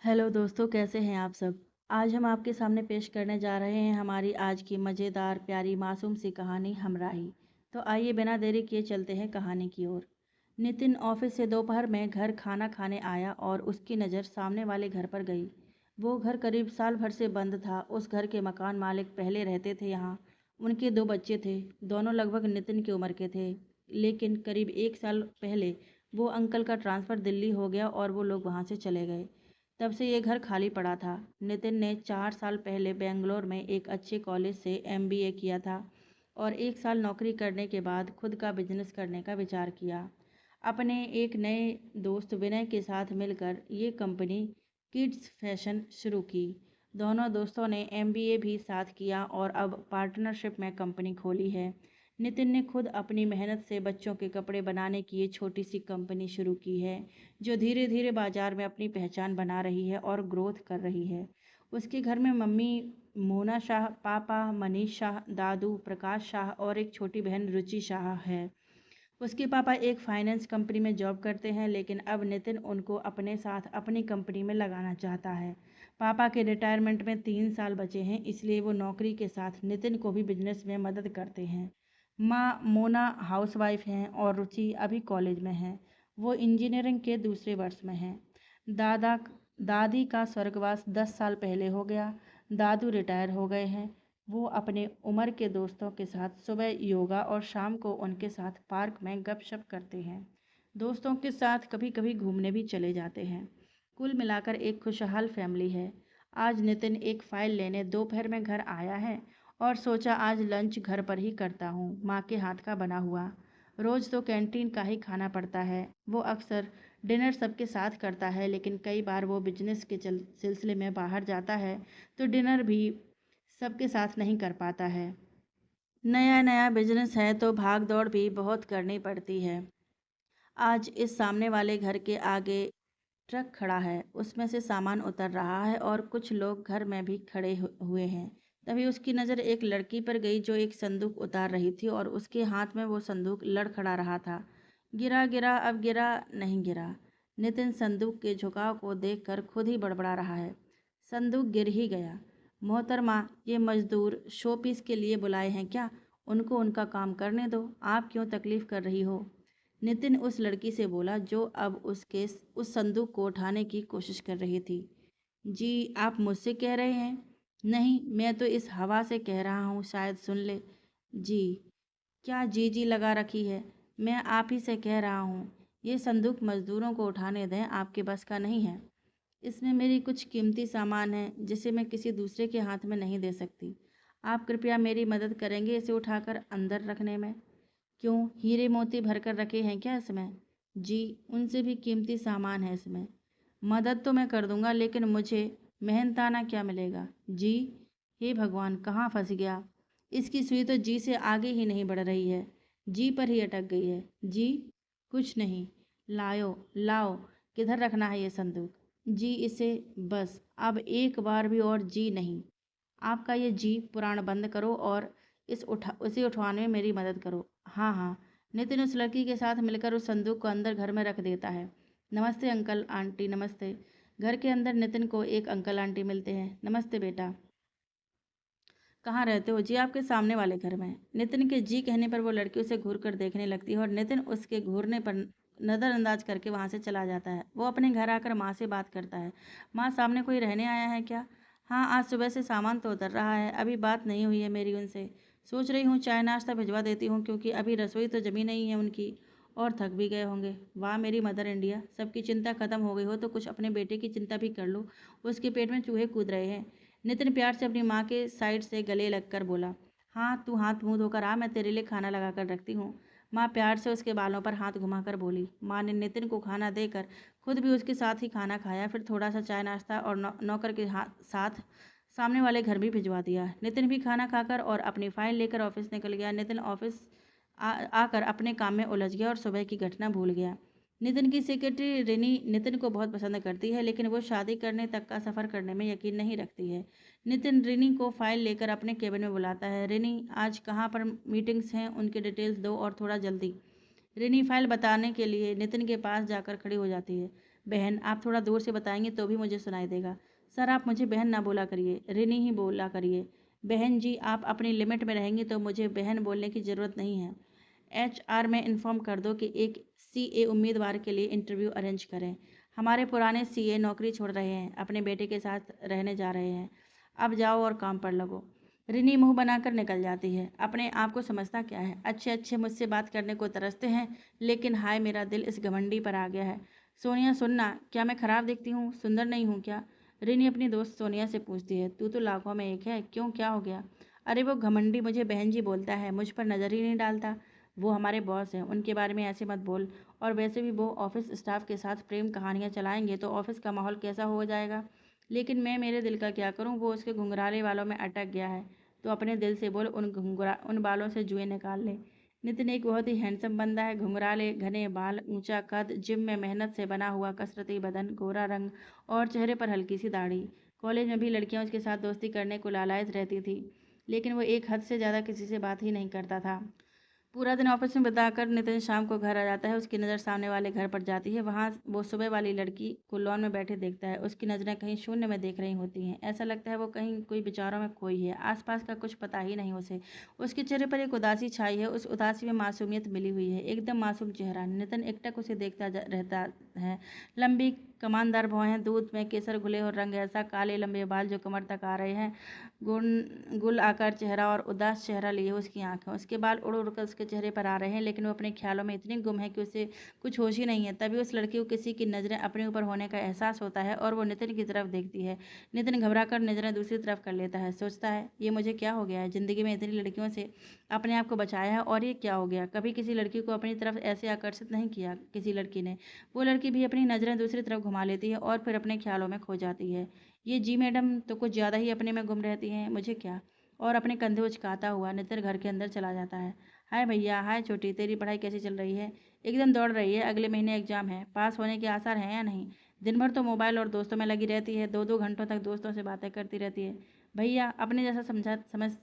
Hello दोस्तों, कैसे हैं आप सब। आज हम आपके सामने पेश करने जा रहे हैं हमारी आज की मज़ेदार प्यारी मासूम सी कहानी हमराही। तो आइए बिना देरी किए चलते हैं कहानी की ओर। नितिन ऑफिस से दोपहर में घर खाना खाने आया और उसकी नज़र सामने वाले घर पर गई। वो घर करीब साल भर से बंद था। उस घर के मकान मालिक पहले रहते थे यहाँ। उनके दो बच्चे थे, दोनों लगभग नितिन की उम्र के थे। लेकिन करीब एक साल पहले वो अंकल का ट्रांसफ़र दिल्ली हो गया और वो लोग वहाँ से चले गए। तब से ये घर खाली पड़ा था। नितिन ने 4 साल पहले बेंगलोर में एक अच्छे कॉलेज से एमबीए किया था और 1 साल नौकरी करने के बाद खुद का बिजनेस करने का विचार किया। अपने एक नए दोस्त विनय के साथ मिलकर ये कंपनी किड्स फैशन शुरू की। दोनों दोस्तों ने एमबीए भी साथ किया और अब पार्टनरशिप में कंपनी खोली है। नितिन ने खुद अपनी मेहनत से बच्चों के कपड़े बनाने की ये छोटी सी कंपनी शुरू की है, जो धीरे धीरे बाजार में अपनी पहचान बना रही है और ग्रोथ कर रही है। उसके घर में मम्मी मोना शाह, पापा मनीष शाह, दादू प्रकाश शाह और एक छोटी बहन रुचि शाह है। उसके पापा एक फाइनेंस कंपनी में जॉब करते हैं, लेकिन अब नितिन उनको अपने साथ अपनी कंपनी में लगाना चाहता है। पापा के रिटायरमेंट में 3 साल बचे हैं, इसलिए वो नौकरी के साथ नितिन को भी बिजनेस में मदद करते हैं। माँ मोना हाउसवाइफ हैं और रुचि अभी कॉलेज में है। वो इंजीनियरिंग के दूसरे वर्ष में है। दादा दादी का स्वर्गवास 10 साल पहले हो गया। दादू रिटायर हो गए हैं। वो अपने उम्र के दोस्तों के साथ सुबह योगा और शाम को उनके साथ पार्क में गपशप करते हैं। दोस्तों के साथ कभी कभी घूमने भी चले जाते हैं। कुल मिलाकर एक खुशहाल फैमिली है। आज नितिन एक फ़ाइल लेने दोपहर में घर आया है और सोचा आज लंच घर पर ही करता हूँ, माँ के हाथ का बना हुआ। रोज़ तो कैंटीन का ही खाना पड़ता है। वो अक्सर डिनर सबके साथ करता है, लेकिन कई बार वो बिजनेस के सिलसिले में बाहर जाता है तो डिनर भी सबके साथ नहीं कर पाता है। नया नया बिजनेस है तो भाग दौड़ भी बहुत करनी पड़ती है। आज इस सामने वाले घर के आगे ट्रक खड़ा है, उसमें से सामान उतर रहा है और कुछ लोग घर में भी खड़े हुए हैं। तभी उसकी नज़र एक लड़की पर गई जो एक संदूक उतार रही थी और उसके हाथ में वो संदूक लड़खड़ा रहा था। गिरा गिरा अब गिरा नहीं गिरा। नितिन संदूक के झुकाव को देखकर खुद ही बड़बड़ा रहा है। संदूक गिर ही गया। मोहतरमा, ये मजदूर शोपीस के लिए बुलाए हैं क्या? उनको उनका काम करने दो, आप क्यों तकलीफ कर रही हो? नितिन उस लड़की से बोला जो अब उसके उस संदूक को उठाने की कोशिश कर रही थी। जी, आप मुझसे कह रहे हैं? नहीं, मैं तो इस हवा से कह रहा हूँ, शायद सुन ले। जी। क्या जी जी लगा रखी है? मैं आप ही से कह रहा हूँ। ये संदूक मजदूरों को उठाने दें, आपके बस का नहीं है। इसमें मेरी कुछ कीमती सामान है जिसे मैं किसी दूसरे के हाथ में नहीं दे सकती। आप कृपया मेरी मदद करेंगे इसे उठाकर अंदर रखने में? क्यों, हीरे मोती भरकर रखे हैं क्या इसमें? जी, उनसे भी कीमती सामान है इसमें। मदद तो मैं कर दूंगा, लेकिन मुझे मेहनताना क्या मिलेगा? जी, हे भगवान, कहाँ फंस गया। इसकी सुई तो जी से आगे ही नहीं बढ़ रही है, जी पर ही अटक गई है। जी, कुछ नहीं। लाओ लाओ, किधर रखना है ये संदूक? जी, इसे बस अब एक बार भी और जी नहीं। आपका ये जी पुराण बंद करो और इसे उठवाने में मेरी मदद करो। हाँ हाँ। नितिन उस लड़की के साथ मिलकर उस संदूक को अंदर घर में रख देता है। नमस्ते अंकल आंटी, नमस्ते। घर के अंदर नितिन को एक अंकल आंटी मिलते हैं। नमस्ते बेटा, कहाँ रहते हो? जी, आपके सामने वाले घर में। नितिन के जी कहने पर वो लड़की उसे घूर कर देखने लगती है और नितिन उसके घूरने पर नज़रअंदाज करके वहाँ से चला जाता है। वो अपने घर आकर माँ से बात करता है। माँ, सामने कोई रहने आया है क्या? हाँ, आज सुबह से सामान तो उतर रहा है, अभी बात नहीं हुई है मेरी उनसे। सोच रही हूँ चाय नाश्ता भिजवा देती हूँ, क्योंकि अभी रसोई तो जमी नहीं है उनकी और थक भी गए होंगे। वाह मेरी मदर इंडिया, सबकी चिंता खत्म हो गई हो तो कुछ अपने बेटे की चिंता भी कर लो, उसके पेट में चूहे कूद रहे हैं। नितिन प्यार से अपनी माँ के साइड से गले लगकर बोला। हाँ, तू हाथ मुंह धोकर आ, मैं तेरे लिए खाना लगा कर रखती हूँ। माँ प्यार से उसके बालों पर हाथ घुमाकर बोली। माँ ने नितिन को खाना देकर खुद भी उसके साथ ही खाना खाया, फिर थोड़ा सा चाय नाश्ता और नौकर के साथ सामने वाले घर भी भिजवा दिया। नितिन भी खाना खाकर और अपनी फाइल लेकर ऑफिस निकल गया। नितिन ऑफिस आकर अपने काम में उलझ गया और सुबह की घटना भूल गया। नितिन की सेक्रेटरी रिनी नितिन को बहुत पसंद करती है, लेकिन वो शादी करने तक का सफ़र करने में यकीन नहीं रखती है। नितिन रिनी को फाइल लेकर अपने केबिन में बुलाता है। रिनी, आज कहाँ पर मीटिंग्स हैं, उनके डिटेल्स दो और थोड़ा जल्दी। रिनी फाइल बताने के लिए नितिन के पास जाकर खड़ी हो जाती है। बहन, आप थोड़ा दूर से बताएंगे तो भी मुझे सुनाई देगा। सर, आप मुझे बहन ना बोला करिए, रिनी ही बोला करिए। बहन जी, आप अपनी लिमिट में रहेंगी तो मुझे बहन बोलने की ज़रूरत नहीं है। HR में इन्फॉर्म कर दो कि एक CA उम्मीदवार के लिए इंटरव्यू अरेंज करें। हमारे पुराने CA नौकरी छोड़ रहे हैं, अपने बेटे के साथ रहने जा रहे हैं। अब जाओ और काम पर लगो। रिनी मुंह बनाकर निकल जाती है। अपने आप को समझता क्या है, अच्छे अच्छे मुझसे बात करने को तरसते हैं, लेकिन हाय मेरा दिल इस घमंडी पर आ गया है। सोनिया सुनना, क्या मैं खराब दिखती हूँ, सुंदर नहीं हूँ क्या? रिनी अपनी दोस्त सोनिया से पूछती है। तू तो लाखों में एक है, क्यों, क्या हो गया? अरे वो घमंडी मुझे बहन जी बोलता है, मुझ पर नज़र ही नहीं डालता। वो हमारे बॉस हैं, उनके बारे में ऐसे मत बोल। और वैसे भी वो ऑफिस स्टाफ के साथ प्रेम कहानियाँ चलाएंगे तो ऑफिस का माहौल कैसा हो जाएगा। लेकिन मैं मेरे दिल का क्या करूं, वो उसके घुंघराले बालों में अटक गया है। तो अपने दिल से बोल, उन बालों से जुएं निकाल ले। नितिन एक बहुत ही हैंडसम बंदा है। घुंघराले घने बाल, ऊंचा कद, जिम में मेहनत से बना हुआ कसरती बदन, गोरा रंग और चेहरे पर हल्की सी दाढ़ी। कॉलेज में भी लड़कियां उसके साथ दोस्ती करने को लालायित रहती थी, लेकिन वो एक हद से ज़्यादा किसी से बात ही नहीं करता था। पूरा दिन ऑफिस में बिताकर नितिन शाम को घर आ जाता है। उसकी नज़र सामने वाले घर पर जाती है। वहाँ वो सुबह वाली लड़की को लॉन में बैठे देखता है। उसकी नज़रें कहीं शून्य में देख रही होती हैं। ऐसा लगता है वो कहीं कोई विचारों में खोई है, आसपास का कुछ पता ही नहीं उसे। उसके चेहरे पर एक उदासी छाई है, उस उदासी में मासूमियत मिली हुई है, एकदम मासूम चेहरा। नितिन एकटक उसे देखता रहता है। लंबी कमानदार भौहें, दूध में केसर घुले और रंग ऐसा, काले लंबे बाल जो कमर तक आ रहे हैं, गुल आकार चेहरा और उदास चेहरा लिए उसकी आंखें। उसके बाल उड़ उड़ कर उसके चेहरे पर आ रहे हैं, लेकिन वो अपने ख्यालों में इतनी गुम है कि उसे कुछ होश ही नहीं है। तभी उस लड़की को किसी की नज़रें अपने ऊपर होने का एहसास होता है और वो नितिन की तरफ देखती है। नितिन घबरा कर नज़रें दूसरी तरफ कर लेता है। सोचता है, ये मुझे क्या हो गया है? ज़िंदगी में इतनी लड़कियों से अपने आप को बचाया है और ये क्या हो गया? कभी किसी लड़की को अपनी तरफ ऐसे आकर्षित नहीं किया किसी लड़की ने। वो लड़की भी अपनी नज़रें दूसरी तरफ घुमा लेती है और फिर अपने ख्यालों में खो जाती है। ये जी मैडम तो कुछ ज़्यादा ही अपने में गुम रहती हैं, मुझे क्या। और अपने कंधे उचकाता हुआ नितिन घर के अंदर चला जाता है। हाय भैया, हाय छोटी, तेरी पढ़ाई कैसी चल रही है? एकदम दौड़ रही है, अगले महीने एग्जाम है, पास होने के आसार हैं या नहीं? दिन भर तो मोबाइल और दोस्तों में लगी रहती है, 2-2 घंटों तक दोस्तों से बातें करती रहती है। भैया, अपने जैसा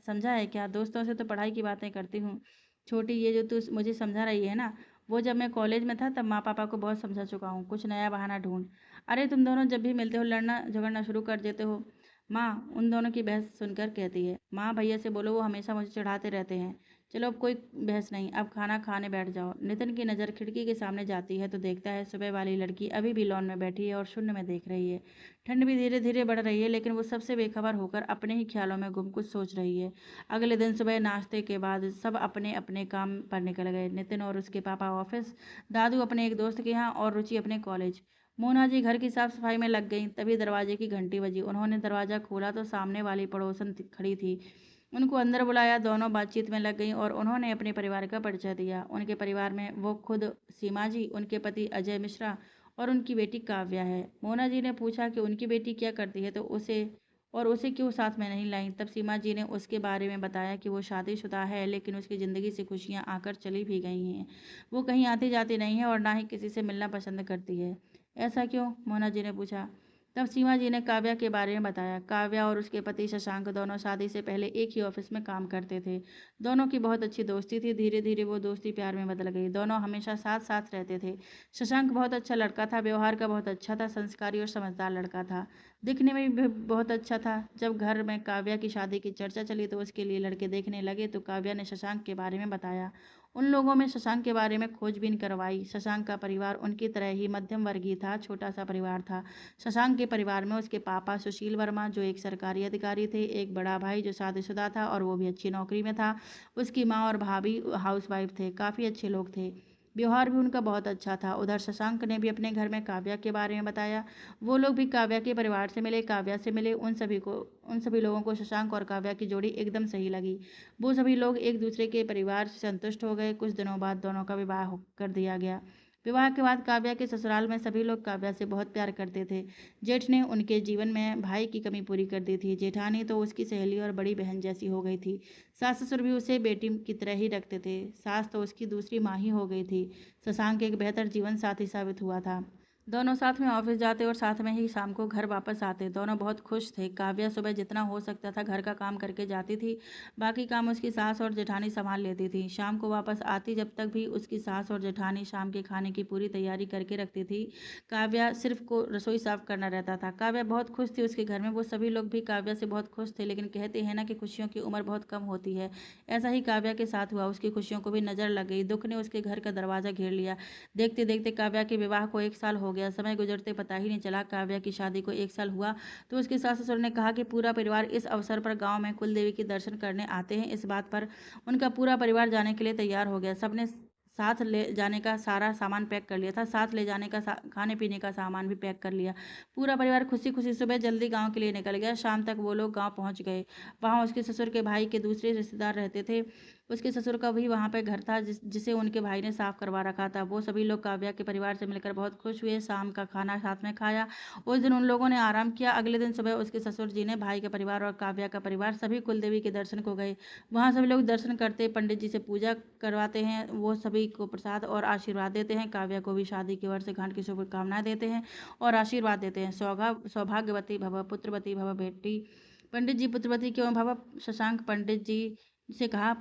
समझा है क्या? दोस्तों से तो पढ़ाई की बातें करती हूँ। छोटी, ये जो तू मुझे समझा रही है ना, वो जब मैं कॉलेज में था तब माँ पापा को बहुत समझा चुका हूँ। कुछ नया बहाना ढूंढ। अरे तुम दोनों जब भी मिलते हो लड़ना झगड़ना शुरू कर देते हो। माँ उन दोनों की बहस सुनकर कहती है। माँ भैया से बोलो, वो हमेशा मुझे चढ़ाते रहते हैं। चलो अब कोई बहस नहीं, अब खाना खाने बैठ जाओ। नितिन की नज़र खिड़की के सामने जाती है तो देखता है सुबह वाली लड़की अभी भी लॉन में बैठी है और शून्य में देख रही है। ठंड भी धीरे धीरे बढ़ रही है, लेकिन वो सबसे बेखबर होकर अपने ही ख्यालों में गुम कुछ सोच रही है। अगले दिन सुबह नाश्ते के बाद सब अपने अपने काम पर निकल गए। नितिन और उसके पापा ऑफिस, दादू अपने एक दोस्त के यहाँ और रुचि अपने कॉलेज। मोना जी घर की साफ सफाई में लग गईं। तभी दरवाजे की घंटी बजी। उन्होंने दरवाज़ा खोला तो सामने वाली पड़ोसन खड़ी थी। उनको अंदर बुलाया। दोनों बातचीत में लग गईं और उन्होंने अपने परिवार का परिचय दिया। उनके परिवार में वो खुद सीमा जी, उनके पति अजय मिश्रा और उनकी बेटी काव्या है। मोना जी ने पूछा कि उनकी बेटी क्या करती है तो उसे क्यों साथ में नहीं लाई। तब सीमा जी ने उसके बारे में बताया कि वो शादीशुदा है, लेकिन उसकी ज़िंदगी से खुशियाँ आकर चली भी गई हैं। वो कहीं आती जाती नहीं है और ना ही किसी से मिलना पसंद करती है। ऐसा क्यों? मोना जी ने पूछा। तब सीमा जी ने काव्या के बारे में बताया। काव्या और उसके पति शशांक दोनों शादी से पहले एक ही ऑफिस में काम करते थे। दोनों की बहुत अच्छी दोस्ती थी। धीरे धीरे वो दोस्ती प्यार में बदल गई। दोनों हमेशा साथ साथ रहते थे। शशांक बहुत अच्छा लड़का था, व्यवहार का बहुत अच्छा था, संस्कारी और समझदार लड़का था। दिखने में भी बहुत अच्छा था। जब घर में काव्या की शादी की चर्चा चली तो उसके लिए लड़के देखने लगे तो काव्या ने शशांक के बारे में बताया। उन लोगों में शशांक के बारे में खोजबीन करवाई। शशांक का परिवार उनकी तरह ही मध्यम वर्गीय था, छोटा सा परिवार था। शशांक के परिवार में उसके पापा सुशील वर्मा जो एक सरकारी अधिकारी थे, एक बड़ा भाई जो शादीशुदा था और वो भी अच्छी नौकरी में था, उसकी माँ और भाभी हाउसवाइफ थे, काफ़ी अच्छे लोग थे। व्यवहार भी उनका बहुत अच्छा था। उधर शशांक ने भी अपने घर में काव्या के बारे में बताया। वो लोग भी काव्या के परिवार से मिले, काव्या से मिले। उन सभी लोगों को शशांक और काव्या की जोड़ी एकदम सही लगी। वो सभी लोग एक दूसरे के परिवार से संतुष्ट हो गए। कुछ दिनों बाद दोनों का विवाह कर दिया गया। विवाह के बाद काव्या के ससुराल में सभी लोग काव्या से बहुत प्यार करते थे। जेठ ने उनके जीवन में भाई की कमी पूरी कर दी थी। जेठानी तो उसकी सहेली और बड़ी बहन जैसी हो गई थी। सास ससुर भी उसे बेटी की तरह ही रखते थे। सास तो उसकी दूसरी माँ ही हो गई थी। शशांक एक बेहतर जीवन साथी साबित हुआ था। दोनों साथ में ऑफिस जाते और साथ में ही शाम को घर वापस आते। दोनों बहुत खुश थे। काव्या सुबह जितना हो सकता था घर का काम करके जाती थी, बाकी काम उसकी सास और जेठानी संभाल लेती थी। शाम को वापस आती जब तक भी उसकी सास और जेठानी शाम के खाने की पूरी तैयारी करके रखती थी। काव्या सिर्फ को रसोई साफ करना रहता था। काव्या बहुत खुश थी उसके घर में। वो सभी लोग भी काव्या से बहुत खुश थे, लेकिन कहते हैं ना कि खुशियों की उम्र बहुत कम होती है। ऐसा ही काव्या के साथ हुआ। उसकी खुशियों को भी नजर लग गई। दुख ने उसके घर का दरवाजा घेर लिया। देखते देखते काव्या के विवाह को 1 साल हो गया। समय गुजरते पता ही नहीं चला। काव्या की शादी को 1 साल हुआ तो उसके सास ससुर ने कहा कि पूरा परिवार इस अवसर पर गांव में कुल देवी के दर्शन करने आते हैं। इस बात पर उनका पूरा परिवार जाने के लिए तैयार हो गया। सबने साथ ले जाने का सारा सामान पैक कर लिया था। साथ ले जाने का खाने पीने का सामान भी पैक कर लिया। पूरा परिवार खुशी खुशी सुबह जल्दी गांव के लिए निकल गया। शाम तक वो लोग गांव पहुंच गए। वहां उसके ससुर के भाई के दूसरे रिश्तेदार रहते थे। उसके ससुर का भी वहां पर घर था जिसे उनके भाई ने साफ करवा रखा था। वो सभी लोग काव्या के परिवार से मिलकर बहुत खुश हुए। शाम का खाना साथ में खाया। उस दिन उन लोगों ने आराम किया। अगले दिन सुबह उसके ससुर जी ने भाई का परिवार और काव्या का परिवार सभी कुलदेवी के दर्शन को गए। वहां सभी लोग दर्शन करते, पंडित जी से पूजा करवाते हैं। वो सभी को प्रसाद और आशीर्वाद देते हैं। काव्या को भी शादी की वर्षगांठ की शुभकामनाएं देते हैं और आशीर्वाद देते हैं। सौभाग्यवती भव, पुत्रवती भव बेटी। पंडित जी पुत्रवती क्यों भव? शशांक पंडित जी से कहा।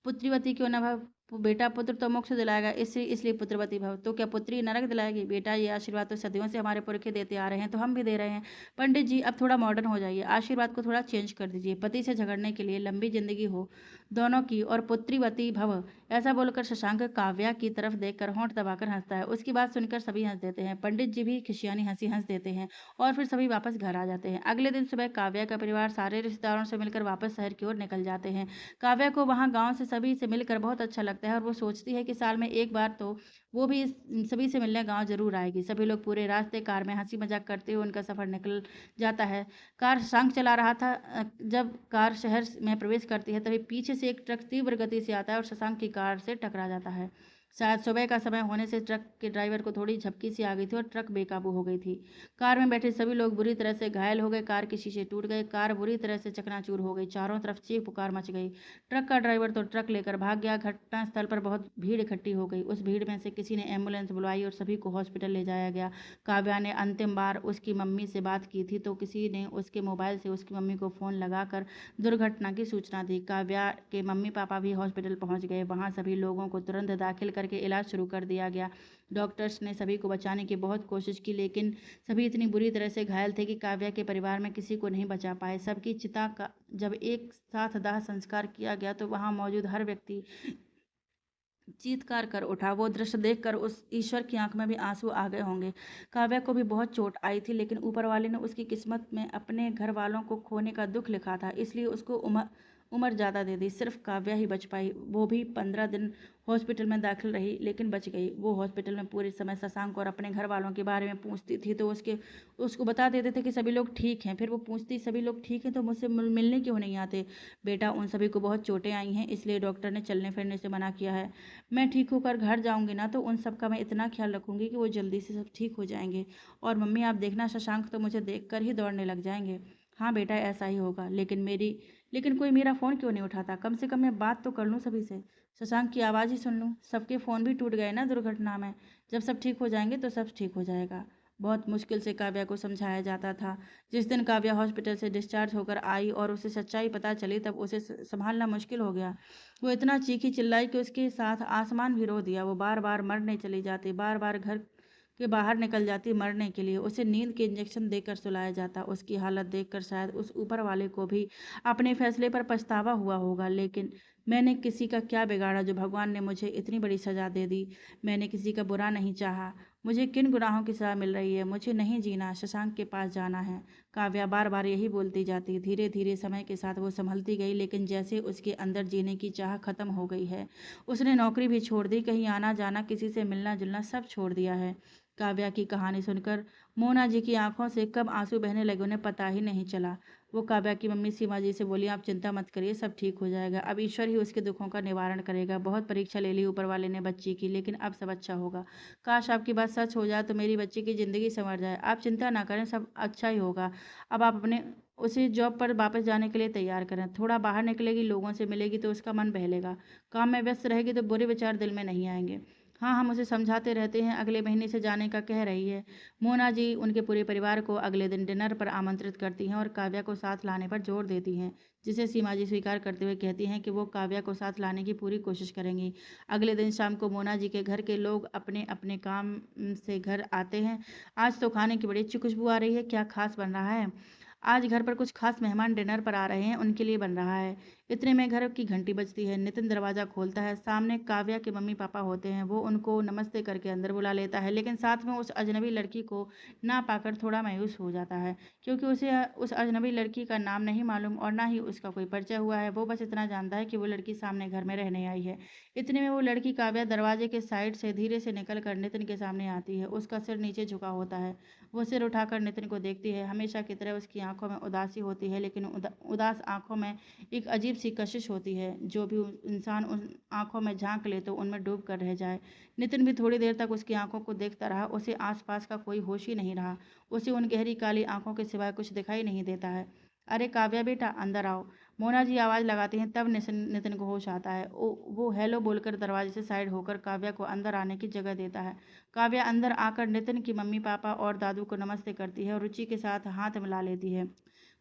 पुत्रीवती क्यों न भव? बेटा पुत्र तो मोक्ष दिलाएगा, इसलिए इसलिए पुत्रवती भव। तो क्या पुत्री नरक दिलाएगी? बेटा ये आशीर्वाद तो सदियों से हमारे पुरखे देते आ रहे हैं, तो हम भी दे रहे हैं। पंडित जी अब थोड़ा मॉडर्न हो जाइए, आशीर्वाद को थोड़ा चेंज कर दीजिए। पति से झगड़ने के लिए लंबी जिंदगी हो दोनों की, और पुत्रीवती भव। ऐसा बोलकर शशांक काव्या की तरफ देखकर होंठ दबाकर हंसता है। उसकी बात सुनकर सभी हंस देते हैं। पंडित जी भी खिसियानी हंसी हंस देते हैं और फिर सभी वापस घर आ जाते हैं। अगले दिन सुबह काव्या का परिवार सारे रिश्तेदारों से मिलकर वापस शहर की ओर निकल जाते हैं। काव्या को वहाँ गांव से सभी से मिलकर बहुत अच्छा लगता है और वो सोचती है कि साल में एक बार तो वो भी सभी से मिलने गांव जरूर आएगी। सभी लोग पूरे रास्ते कार में हंसी मजाक करते हुए उनका सफर निकल जाता है। कार शशांक चला रहा था। जब कार शहर में प्रवेश करती है तभी पीछे से एक ट्रक तीव्र गति से आता है और शशांक की कार से टकरा जाता है। शायद सुबह का समय होने से ट्रक के ड्राइवर को थोड़ी झपकी सी आ गई थी और ट्रक बेकाबू हो गई थी। कार में बैठे सभी लोग बुरी तरह से घायल हो गए। कार के शीशे टूट गए। कार बुरी तरह से चकनाचूर हो गई। चारों तरफ चीख पुकार मच गई। ट्रक का ड्राइवर तो ट्रक लेकर भाग गया। घटनास्थल पर बहुत भीड़ इकट्ठी हो गई। उस भीड़ में से किसी ने एम्बुलेंस बुलवाई और सभी को हॉस्पिटल ले जाया गया। काव्या ने अंतिम बार उसकी मम्मी से बात की थी तो किसी ने उसके मोबाइल से उसकी मम्मी को फ़ोन लगाकर दुर्घटना की सूचना दी। काव्या के मम्मी पापा भी हॉस्पिटल पहुंच गए। वहां सभी लोगों को तुरंत दाखिल करके इलाज शुरू कर दिया गया। डॉक्टर्स ने सभी को बचाने की बहुत कोशिश की, लेकिन सभी इतनी बुरी तरह से घायल थे कि काव्या के परिवार में किसी को नहीं बचा पाए। सबकी चिता का जब एक साथ दाह संस्कार किया गया तो वहां मौजूद हर व्यक्ति चीत्कार कर उठा। वो दृश्य देखकर उस ईश्वर की आंख में भी आंसू आ गए होंगे। काव्या को भी बहुत चोट आई थी, लेकिन ऊपर वाले ने उसकी किस्मत में अपने घर वालों को खोने का दुख लिखा था, इसलिए उसको उम्र ज़्यादा दे दी। सिर्फ काव्या ही बच पाई। वो भी 15 दिन हॉस्पिटल में दाखिल रही, लेकिन बच गई। वो हॉस्पिटल में पूरे समय शशांक और अपने घर वालों के बारे में पूछती थी तो उसको बता देते थे कि सभी लोग ठीक हैं। फिर वो पूछती सभी लोग ठीक हैं तो मुझसे मिलने क्यों नहीं आते? बेटा उन सभी को बहुत चोटें आई हैं, इसलिए डॉक्टर ने चलने फिरने से मना किया है। मैं ठीक होकर घर जाऊंगी ना तो उन सब का मैं इतना ख्याल रखूंगी कि वो जल्दी से सब ठीक हो जाएंगे। और मम्मी आप देखना, शशांक तो मुझे देखकर ही दौड़ने लग जाएंगे। हाँ बेटा ऐसा ही होगा, लेकिन कोई मेरा फ़ोन क्यों नहीं उठाता? कम से कम मैं बात तो कर लूँ सभी से, शशांक की आवाज़ ही सुन लूँ। सबके फ़ोन भी टूट गए ना दुर्घटना में। जब सब ठीक हो जाएंगे तो सब ठीक हो जाएगा। बहुत मुश्किल से काव्या को समझाया जाता था। जिस दिन काव्या हॉस्पिटल से डिस्चार्ज होकर आई और उसे सच्चाई पता चली तब उसे संभालना मुश्किल हो गया। वो इतना चीखी चिल्लाई कि उसके साथ आसमान भी रो दिया। वो बार बार मरने चली जाती, बार बार घर के बाहर निकल जाती मरने के लिए। उसे नींद के इंजेक्शन देकर सुलाया जाता। उसकी हालत देखकर शायद उस ऊपर वाले को भी अपने फैसले पर पछतावा हुआ होगा, लेकिन मैंने किसी का क्या बिगाड़ा जो भगवान ने मुझे इतनी बड़ी सज़ा दे दी? मैंने किसी का बुरा नहीं चाहा। मुझे किन गुनाहों की सज़ा मिल रही है? मुझे नहीं जीना, शशांक के पास जाना है। काव्या बार बार यही बोलती जाती। धीरे धीरे समय के साथ वो संभलती गई, लेकिन जैसे उसके अंदर जीने की चाह खत्म हो गई है। उसने नौकरी भी छोड़ दी, कहीं आना जाना, किसी से मिलना जुलना सब छोड़ दिया है। काव्या की कहानी सुनकर मोना जी की आंखों से कब आंसू बहने लगे उन्हें पता ही नहीं चला। वो काव्या की मम्मी सीमा जी से बोली, आप चिंता मत करिए, सब ठीक हो जाएगा। अब ईश्वर ही उसके दुखों का निवारण करेगा। बहुत परीक्षा ले ली ऊपर वाले ने बच्ची की, लेकिन अब सब अच्छा होगा। काश आपकी बात सच हो जाए तो मेरी बच्ची की ज़िंदगी संवर जाए। आप चिंता ना करें, सब अच्छा ही होगा। अब आप अपने उसे जॉब पर वापस जाने के लिए तैयार करें। थोड़ा बाहर निकलेगी, लोगों से मिलेगी तो उसका मन बहलेगा। काम में व्यस्त रहेगी तो बुरे विचार दिल में नहीं आएंगे। हाँ, हम उसे समझाते रहते हैं, अगले महीने से जाने का कह रही है। मोना जी उनके पूरे परिवार को अगले दिन डिनर पर आमंत्रित करती हैं और काव्या को साथ लाने पर जोर देती हैं, जिसे सीमा जी स्वीकार करते हुए कहती हैं कि वो काव्या को साथ लाने की पूरी कोशिश करेंगी। अगले दिन शाम को मोना जी के घर के लोग अपने अपने काम से घर आते हैं। आज तो खाने की बड़ी अच्छी खुशबू आ रही है, क्या खास बन रहा है? आज घर पर कुछ खास मेहमान डिनर पर आ रहे हैं, उनके लिए बन रहा है। इतने में घर की घंटी बजती है। नितिन दरवाजा खोलता है। सामने काव्या के मम्मी पापा होते हैं। वो उनको नमस्ते करके अंदर बुला लेता है, लेकिन साथ में उस अजनबी लड़की को ना पाकर थोड़ा मायूस हो जाता है, क्योंकि उसे उस अजनबी लड़की का नाम नहीं मालूम और ना ही उसका कोई परिचय हुआ है। वो बस इतना जानता है कि वो लड़की सामने घर में रहने आई है। इतने में वो लड़की काव्या दरवाजे के साइड से धीरे से निकल कर नितिन के सामने आती है। उसका सिर नीचे झुका होता है। वो सिर उठाकर नितिन को देखती है। हमेशा की तरह उसकी आंखों में उदासी होती है, लेकिन उदास आंखों में एक अजीब सी कशिश होती है। जो भी इंसान उन आंखों में झांक ले तो उनमें डूब कर रह जाए। नितिन भी थोड़ी देर तक उसकी आंखों को देखता रहा। उसे आसपास का कोई होश ही नहीं रहा। उसे उन गहरी काली आंखों के सिवाय कुछ दिखाई नहीं देता है। अरे काव्या बेटा, अंदर आओ, मोना जी आवाज़ लगाती हैं। तब नितिन को होश आता है। वो हेलो बोलकर दरवाजे से साइड होकर काव्या को अंदर आने की जगह देता है। काव्या अंदर आकर नितिन की मम्मी पापा और दादू को नमस्ते करती है और रुचि के साथ हाथ मिला लेती है।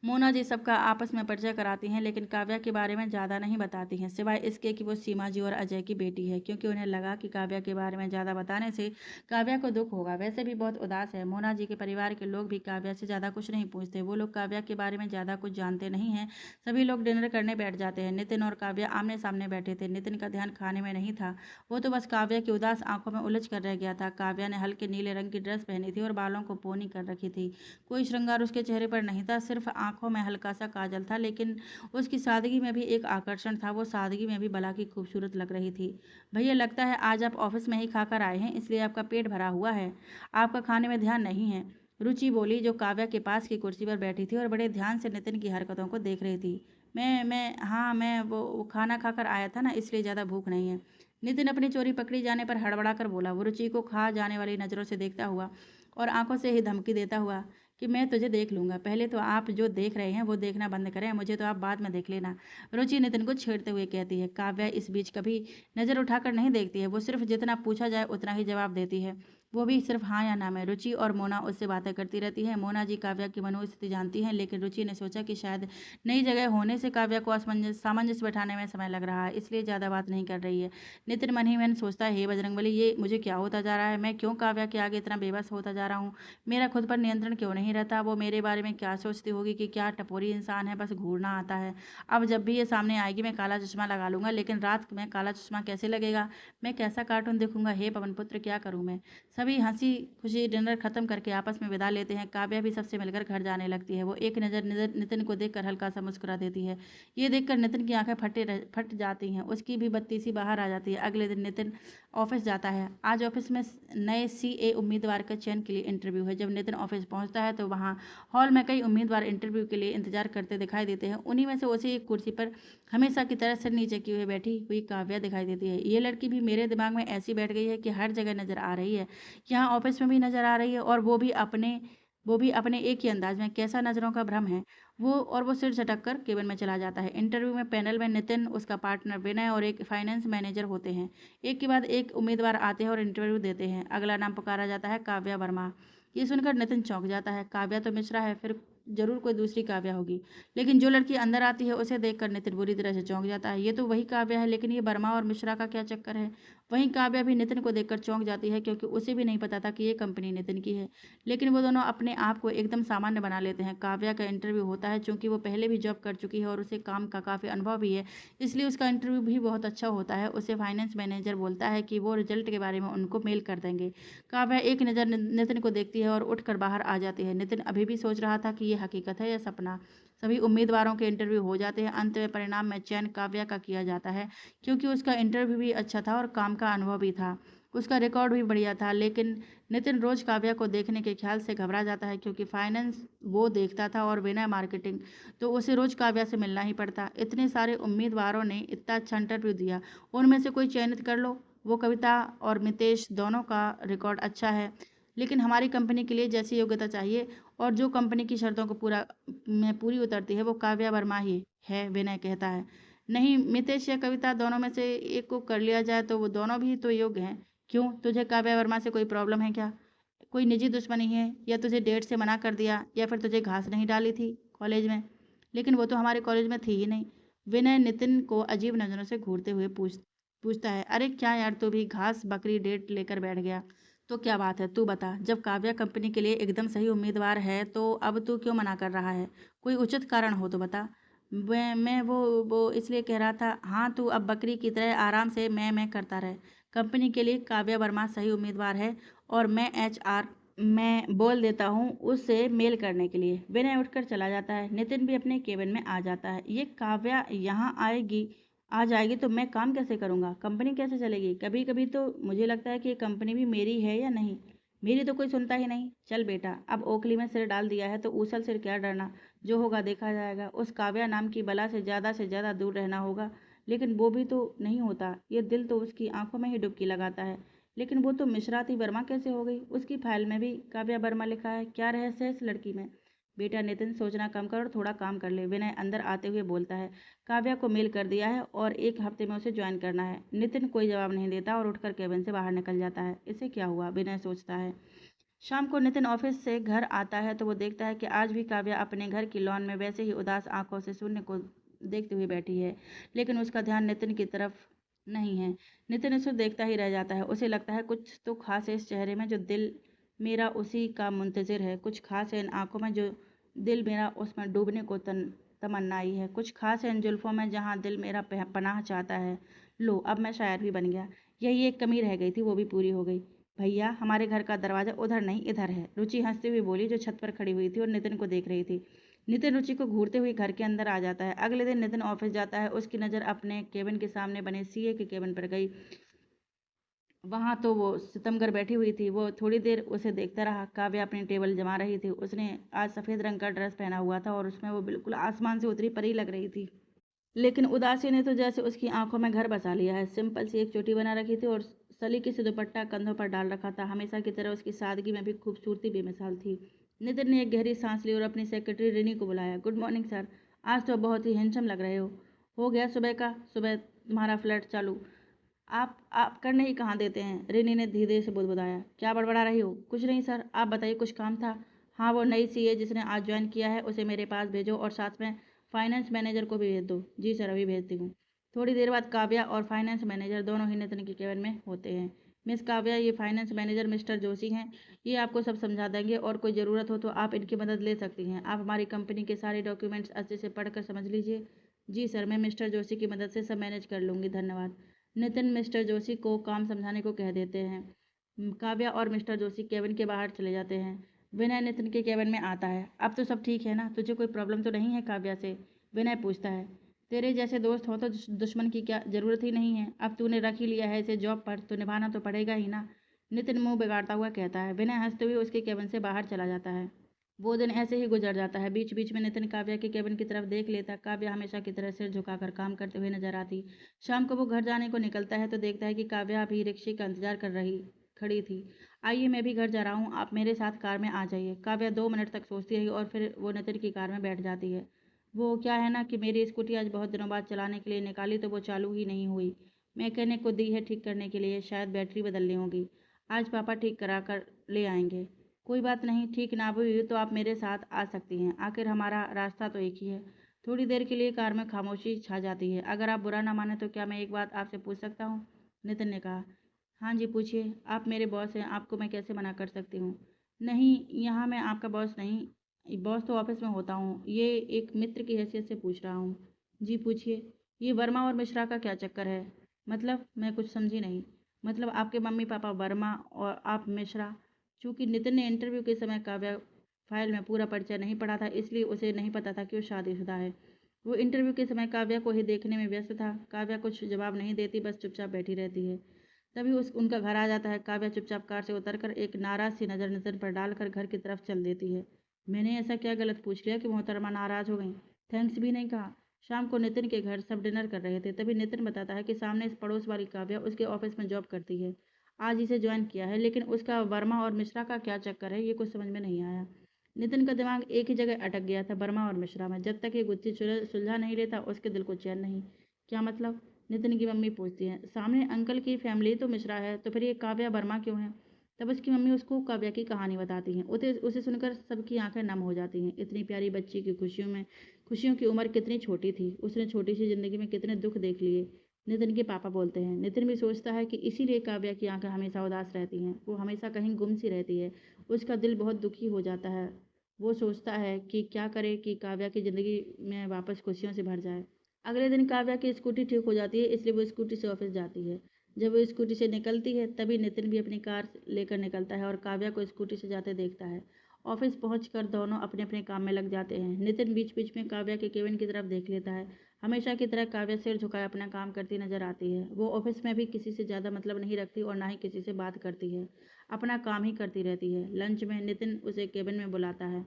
मोना जी सबका आपस में परिचय कराती हैं, लेकिन काव्या के बारे में ज़्यादा नहीं बताती हैं, सिवाय इसके कि वो सीमा जी और अजय की बेटी है, क्योंकि उन्हें लगा कि काव्या के बारे में ज़्यादा बताने से काव्या को दुख होगा। वैसे भी बहुत उदास है। मोना जी के परिवार के लोग भी काव्या से ज़्यादा कुछ नहीं पूछते। वो लोग काव्या के बारे में ज़्यादा कुछ जानते नहीं हैं। सभी लोग डिनर करने बैठ जाते हैं। नितिन और काव्या आमने सामने बैठे थे। नितिन का ध्यान खाने में नहीं था। वो तो बस काव्या की उदास आंखों में उलझ कर रह गया था। काव्या ने हल्के नीले रंग की ड्रेस पहनी थी और बालों को पोनी कर रखी थी। कोई श्रृंगार उसके चेहरे पर नहीं था, सिर्फ आंखों में हल्का सा काजल था, लेकिन उसकी सादगी में भी एक आकर्षण था। वो सादगी में भी भला की खूबसूरत लग रही थी। भैया, लगता है आज आप ऑफिस में ही खाकर आए हैं, इसलिए आपका पेट भरा हुआ है, आपका खाने में ध्यान नहीं है, रुचि बोली, जो काव्या के पास की कुर्सी पर बैठी थी और बड़े ध्यान से नितिन की हरकतों को देख रही थी। मैं वो खाना खाकर आया था ना, इसलिए ज़्यादा भूख नहीं है। नितिन अपनी चोरी पकड़ी जाने पर हड़बड़ा कर बोला। वो रुचि को खा जाने वाली नज़रों से देखता हुआ और आंखों से ही धमकी देता हुआ कि मैं तुझे देख लूंगा, पहले तो आप जो देख रहे हैं वो देखना बंद करें, मुझे तो आप बाद में देख लेना, रुचि नितिन को छेड़ते हुए कहती है। काव्या इस बीच कभी नज़र उठाकर नहीं देखती है। वो सिर्फ जितना पूछा जाए उतना ही जवाब देती है, वो भी सिर्फ हाँ या ना में। रुचि और मोना उससे बातें करती रहती है। मोना जी काव्या की मनोस्थिति जानती हैं, लेकिन रुचि ने सोचा कि शायद नई जगह होने से काव्या को सामंजस्य बैठाने में समय लग रहा है, इसलिए ज़्यादा बात नहीं कर रही है। नितिन मन ही मन सोचता है, हे बजरंगबली, ये मुझे क्या होता जा रहा है? मैं क्यों काव्या के आगे इतना बेबस होता जा रहा हूँ? मेरा खुद पर नियंत्रण क्यों नहीं रहता? वो मेरे बारे में क्या सोचती होगी कि क्या टपोरी इंसान है, बस घूरना आता है। अब जब भी ये सामने आएगी मैं काला चश्मा लगा लूंगा, लेकिन रात में काला चश्मा कैसे लगेगा? मैं कैसा कार्टून देखूंगा? हे पवन पुत्र, क्या करूं मैं? सभी हंसी खुशी डिनर खत्म करके आपस में विदा लेते हैं। काव्या भी सबसे मिलकर घर जाने लगती है। वो एक नज़र नितिन को देखकर हल्का सा मुस्कुरा देती है। ये देखकर नितिन की आंखें फट जाती हैं। उसकी भी बत्ती सी बाहर आ जाती है। अगले दिन नितिन ऑफिस जाता है। आज ऑफिस में नए सीए उम्मीदवार का चयन के लिए इंटरव्यू है। जब नितिन ऑफिस पहुंचता है तो वहां हॉल में कई उम्मीदवार इंटरव्यू के लिए इंतजार करते दिखाई देते हैं। उन्हीं में से उसी एक कुर्सी पर हमेशा की तरह सिर नीचे किए हुए बैठी हुई काव्या दिखाई देती है। ये लड़की भी मेरे दिमाग में ऐसी बैठ गई है कि हर जगह नजर आ रही है। यहाँ ऑफिस में भी नजर आ रही है, और वो भी अपने एक ही अंदाज में। कैसा नजरों का भ्रम है! वो सिर झटक कर केबिन में चला जाता है। इंटरव्यू में पैनल में नितिन, उसका पार्टनर विनय और एक फाइनेंस मैनेजर होते हैं। एक के बाद एक उम्मीदवार आते हैं और इंटरव्यू देते हैं। अगला नाम पुकारा जाता है, काव्या वर्मा। ये सुनकर नितिन चौंक जाता है। काव्या तो मिश्रा है, फिर जरूर कोई दूसरी काव्या होगी। लेकिन जो लड़की अंदर आती है उसे देखकर नितिन बुरी तरह से चौंक जाता है। ये तो वही काव्या है, लेकिन ये वर्मा और मिश्रा का क्या चक्कर है? वहीं काव्या भी नितिन को देखकर चौंक जाती है, क्योंकि उसे भी नहीं पता था कि ये कंपनी नितिन की है। लेकिन वो दोनों अपने आप को एकदम सामान्य बना लेते हैं। काव्या का इंटरव्यू होता है। चूंकि वो पहले भी जॉब कर चुकी है और उसे काम का काफ़ी अनुभव भी है, इसलिए उसका इंटरव्यू भी बहुत अच्छा होता है। उसे फाइनेंस मैनेजर बोलता है कि वो रिजल्ट के बारे में उनको मेल कर देंगे। काव्या एक नज़र नितिन को देखती है और उठकर बाहर आ जाती है। नितिन अभी भी सोच रहा था कि ये हकीकत है या सपना। सभी उम्मीदवारों के इंटरव्यू हो जाते हैं। अंत में परिणाम में चयन काव्या का किया जाता है, क्योंकि उसका इंटरव्यू भी अच्छा था और काम का अनुभव भी था। उसका रिकॉर्ड भी बढ़िया था। लेकिन नितिन रोज काव्या को देखने के ख्याल से घबरा जाता है, क्योंकि फाइनेंस वो देखता था और विनय मार्केटिंग, तो उसे रोज काव्या से मिलना ही पड़ता। इतने सारे उम्मीदवारों ने इतना अच्छा इंटरव्यू दिया, उनमें से कोई चयनित कर लो। वो कविता और मितेश दोनों का रिकॉर्ड अच्छा है, लेकिन हमारी कंपनी के लिए जैसी योग्यता चाहिए और जो कंपनी की शर्तों को पूरी उतरती है, वो काव्या वर्मा ही है, विनय कहता है। नहीं, मितेश या कविता दोनों में से एक को कर लिया जाए तो वो दोनों भी तो योग्य हैं। क्यों, तुझे काव्या वर्मा से कोई प्रॉब्लम है क्या? कोई निजी दुश्मनी है, या तुझे डेट से मना कर दिया, या फिर तुझे घास नहीं डाली थी कॉलेज में? लेकिन वो तो हमारे कॉलेज में थी ही नहीं। विनय नितिन को अजीब नजरों से घूरते हुए पूछता है, अरे क्या यार, तू भी घास बकरी डेट लेकर बैठ गया? तो क्या बात है, तू बता। जब काव्या कंपनी के लिए एकदम सही उम्मीदवार है तो अब तू क्यों मना कर रहा है? कोई उचित कारण हो तो बता। मैं वो इसलिए कह रहा था। हाँ, तू अब बकरी की तरह आराम से मैं करता रहे। कंपनी के लिए काव्या वर्मा सही उम्मीदवार है, और मैं बोल देता हूँ उससे मेल करने के लिए। विनय उठकर चला जाता है। नितिन भी अपने केबिन में आ जाता है। ये काव्या यहाँ आ जाएगी तो मैं काम कैसे करूँगा? कंपनी कैसे चलेगी? कभी कभी तो मुझे लगता है कि ये कंपनी भी मेरी है या नहीं। मेरी तो कोई सुनता ही नहीं। चल बेटा, अब ओखली में सिर डाल दिया है तो ऊसल सिर क्या डरना। जो होगा देखा जाएगा। उस काव्या नाम की बला से ज़्यादा दूर रहना होगा। लेकिन वो भी तो नहीं होता। ये दिल तो उसकी आंखों में ही डुबकी लगाता है। लेकिन वो तो मिश्रा थी, वर्मा कैसे हो गई? उसकी फाइल में भी काव्या वर्मा लिखा है। क्या रहस्य है इस लड़की में? बेटा नितिन, सोचना कम कर और थोड़ा काम कर ले। विनय अंदर आते हुए बोलता है। काव्या को मेल कर दिया है और 1 हफ्ते में उसे ज्वाइन करना है। नितिन कोई जवाब नहीं देता और उठकर केबिन से बाहर निकल जाता है। इसे क्या हुआ, विनय सोचता है। शाम को नितिन ऑफिस से घर आता है तो वो देखता है कि आज भी काव्या अपने घर की लॉन में वैसे ही उदास आंखों से शून्य को देखते हुए बैठी है। लेकिन उसका ध्यान नितिन की तरफ नहीं है। नितिन उसे देखता ही रह जाता है। उसे लगता है कुछ तो खास है इस चेहरे में जो दिल मेरा उसी का मुंतजिर है। कुछ खास है इन आंखों में जो दिल मेरा उसमें डूबने को तमन्नाई है। कुछ खास है इन जुल्फों में जहाँ दिल मेरा पनाह चाहता है। लो, अब मैं शायर भी बन गया। यही एक कमी रह गई थी, वो भी पूरी हो गई। भैया, हमारे घर का दरवाजा उधर नहीं इधर है, रुचि हंसती हुई बोली, जो छत पर खड़ी हुई थी और नितिन को देख रही थी। नितिन रुचि को घूरते हुए घर के अंदर आ जाता है। अगले दिन नितिन ऑफिस जाता है। उसकी नज़र अपने केबिन के सामने बने सीए के केबिन पर गई। वहां तो वो सितमगर बैठी हुई थी। वो थोड़ी देर उसे देखता रहा। काव्या अपनी टेबल जमा रही थी। उसने आज सफ़ेद रंग का ड्रेस पहना हुआ था और उसमें वो बिल्कुल आसमान से उतरी परी लग रही थी। लेकिन उदासी ने तो जैसे उसकी आंखों में घर बसा लिया है। सिंपल सी एक चोटी बना रखी थी और सलीके से दुपट्टा कंधों पर डाल रखा था। हमेशा की तरह उसकी सादगी में भी खूबसूरती बेमिसाल थी। नितिन ने एक गहरी सांस ली और अपनी सेक्रेटरी रिनी को बुलाया। गुड मॉर्निंग सर, आज तो बहुत ही हैंडसम लग रहे हो गया सुबह का? सुबह तुम्हारा फ्लर्ट चालू? आप करने ही कहाँ देते हैं? रिनी ने धीरे से बुदबुदाया। क्या बड़बड़ा रही हो? कुछ नहीं सर, आप बताइए, कुछ काम था? हाँ, वो नई सीए जिसने आज ज्वाइन किया है उसे मेरे पास भेजो, और साथ में फाइनेंस मैनेजर को भी भेज दो। जी सर, अभी भेजती हूँ। थोड़ी देर बाद काव्या और फाइनेंस मैनेजर दोनों ही नितिन के केबिन में होते हैं। मिस काव्या, ये फाइनेंस मैनेजर मिस्टर जोशी हैं। ये आपको सब समझा देंगे और कोई ज़रूरत हो तो आप इनकी मदद ले सकती हैं। आप हमारी कंपनी के सारे डॉक्यूमेंट्स अच्छे से पढ़कर समझ लीजिए। जी सर, मैं मिस्टर जोशी की मदद से सब मैनेज कर लूँगी, धन्यवाद। नितिन मिस्टर जोशी को काम समझाने को कह देते हैं। काव्या और मिस्टर जोशी केबिन के बाहर चले जाते हैं। विनय नितिन के केबिन में आता है। अब तो सब ठीक है ना? तुझे कोई प्रॉब्लम तो नहीं है काव्या से? विनय पूछता है। तेरे जैसे दोस्त हो तो दुश्मन की क्या जरूरत ही नहीं है। अब तूने रख ही लिया है इसे जॉब पर तो निभाना तो पड़ेगा ही ना। नितिन मुंह बिगाड़ता हुआ कहता है। विनय हंसते हुए उसके केबिन से बाहर चला जाता है। वो दिन ऐसे ही गुजर जाता है। बीच बीच में नितिन काव्या के केबिन की तरफ देख लेता। काव्या हमेशा की तरह सिर झुकाकर काम करते हुए नजर आती। शाम को वो घर जाने को निकलता है तो देखता है कि काव्या अभी रिक्शे का इंतजार कर रही खड़ी थी। आइए, मैं भी घर जा रहा हूँ, आप मेरे साथ कार में आ जाइए। काव्या 2 मिनट तक सोचती रही और फिर वो नितिन की कार में बैठ जाती है। वो क्या है ना कि मेरी स्कूटी आज बहुत दिनों बाद चलाने के लिए निकाली तो वो चालू ही नहीं हुई। मैकेनिक को दी है ठीक करने के लिए, शायद बैटरी बदलनी होगी। आज पापा ठीक करा कर ले आएंगे। कोई बात नहीं, ठीक ना भी हुई तो आप मेरे साथ आ सकती हैं, आखिर हमारा रास्ता तो एक ही है। थोड़ी देर के लिए कार में खामोशी छा जाती है। अगर आप बुरा ना माने तो क्या मैं एक बात आपसे पूछ सकता हूँ? नितिन ने कहा। हाँ जी, पूछिए। आप मेरे बॉस हैं, आपको मैं कैसे मना कर सकती हूँ? नहीं, यहाँ मैं आपका बॉस नहीं, बॉस तो ऑफिस में होता हूँ। ये एक मित्र की हैसियत से पूछ रहा हूँ। जी पूछिए। ये वर्मा और मिश्रा का क्या चक्कर है? मतलब, मैं कुछ समझी नहीं। मतलब आपके मम्मी पापा वर्मा और आप मिश्रा। चूंकि नितिन ने इंटरव्यू के समय काव्या फाइल में पूरा परिचय नहीं पढ़ा था, इसलिए उसे नहीं पता था कि वो शादीशुदा है। वो इंटरव्यू के समय काव्या को ही देखने में व्यस्त था। काव्या कुछ जवाब नहीं देती, बस चुपचाप बैठी रहती है। तभी उनका घर आ जाता है। काव्या चुपचाप कार से उतरकर एक नाराज सी नज़र नितिन पर डालकर घर की तरफ चल देती है। मैंने ऐसा क्या गलत पूछ लिया कि मोहतरमा नाराज हो गई? थैंक्स भी नहीं कहा। शाम को नितिन के घर सब डिनर कर रहे थे। तभी नितिन बताता है कि सामने इस पड़ोस वाली काव्या उसके ऑफिस में जॉब करती है। आज इसे ज्वाइन किया है, लेकिन उसका वर्मा और मिश्रा का क्या चक्कर है ये कुछ समझ में नहीं आया। नितिन का दिमाग एक ही जगह अटक गया था, वर्मा और मिश्रा में। जब तक ये गुत्थी सुलझा नहीं लेता उसके दिल को चैन नहीं। क्या मतलब? नितिन की मम्मी पूछती है। सामने अंकल की फैमिली तो मिश्रा है, तो फिर ये काव्या वर्मा क्यों है? तब उसकी मम्मी उसको काव्या की कहानी बताती हैं। उसे उसे सुनकर सबकी आंखें नम हो जाती हैं। इतनी प्यारी बच्ची की खुशियों की उम्र कितनी छोटी थी। उसने छोटी सी जिंदगी में कितने दुख देख लिए। नितिन के पापा बोलते हैं। नितिन भी सोचता है कि इसीलिए काव्या की आंखें हमेशा उदास रहती हैं। वो हमेशा कहीं गुम सी रहती है। उसका दिल बहुत दुखी हो जाता है। वो सोचता है कि क्या करे कि काव्या की ज़िंदगी में वापस खुशियों से भर जाए। अगले दिन काव्या की स्कूटी ठीक हो जाती है, इसलिए वो स्कूटी से ऑफिस जाती है। जब वो स्कूटी से निकलती है तभी नितिन भी अपनी कार लेकर निकलता है और काव्या को स्कूटी से जाते देखता है। ऑफिस पहुंचकर दोनों अपने अपने काम में लग जाते हैं। नितिन बीच बीच में काव्या के केबिन की तरफ देख लेता है। हमेशा की तरह काव्या सिर झुकाए अपना काम करती नजर आती है। वो ऑफिस में भी किसी से ज़्यादा मतलब नहीं रखती और ना ही किसी से बात करती है। अपना काम ही करती रहती है। लंच में नितिन उसे केबिन में बुलाता है।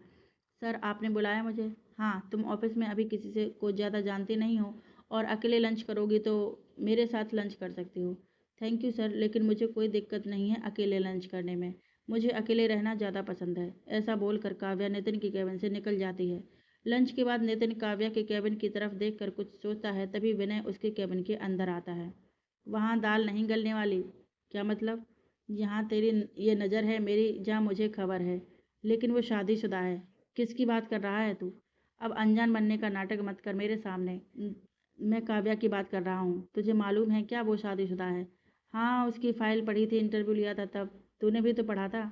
सर, आपने बुलाया मुझे? हाँ, तुम ऑफिस में अभी किसी से को ज़्यादा जानती नहीं हो और अकेले लंच करोगी तो मेरे साथ लंच कर सकती हो। थैंक यू सर, लेकिन मुझे कोई दिक्कत नहीं है अकेले लंच करने में। मुझे अकेले रहना ज़्यादा पसंद है। ऐसा बोलकर काव्या नितिन की केबिन से निकल जाती है। लंच के बाद नितिन काव्या के केबिन की तरफ देखकर कुछ सोचता है, तभी विनय उसके केबिन के अंदर आता है। वहाँ दाल नहीं गलने वाली? क्या मतलब? यहाँ तेरी ये नज़र है मेरी, जहाँ मुझे खबर है। लेकिन वो शादीशुदा है। किसकी बात कर रहा है तू? अब अनजान बनने का नाटक मत कर मेरे सामने। मैं काव्या की बात कर रहा हूँ। तुझे मालूम है क्या वो शादीशुदा है? हाँ, उसकी फाइल पढ़ी थी, इंटरव्यू लिया था तब। तूने भी तो पढ़ा था।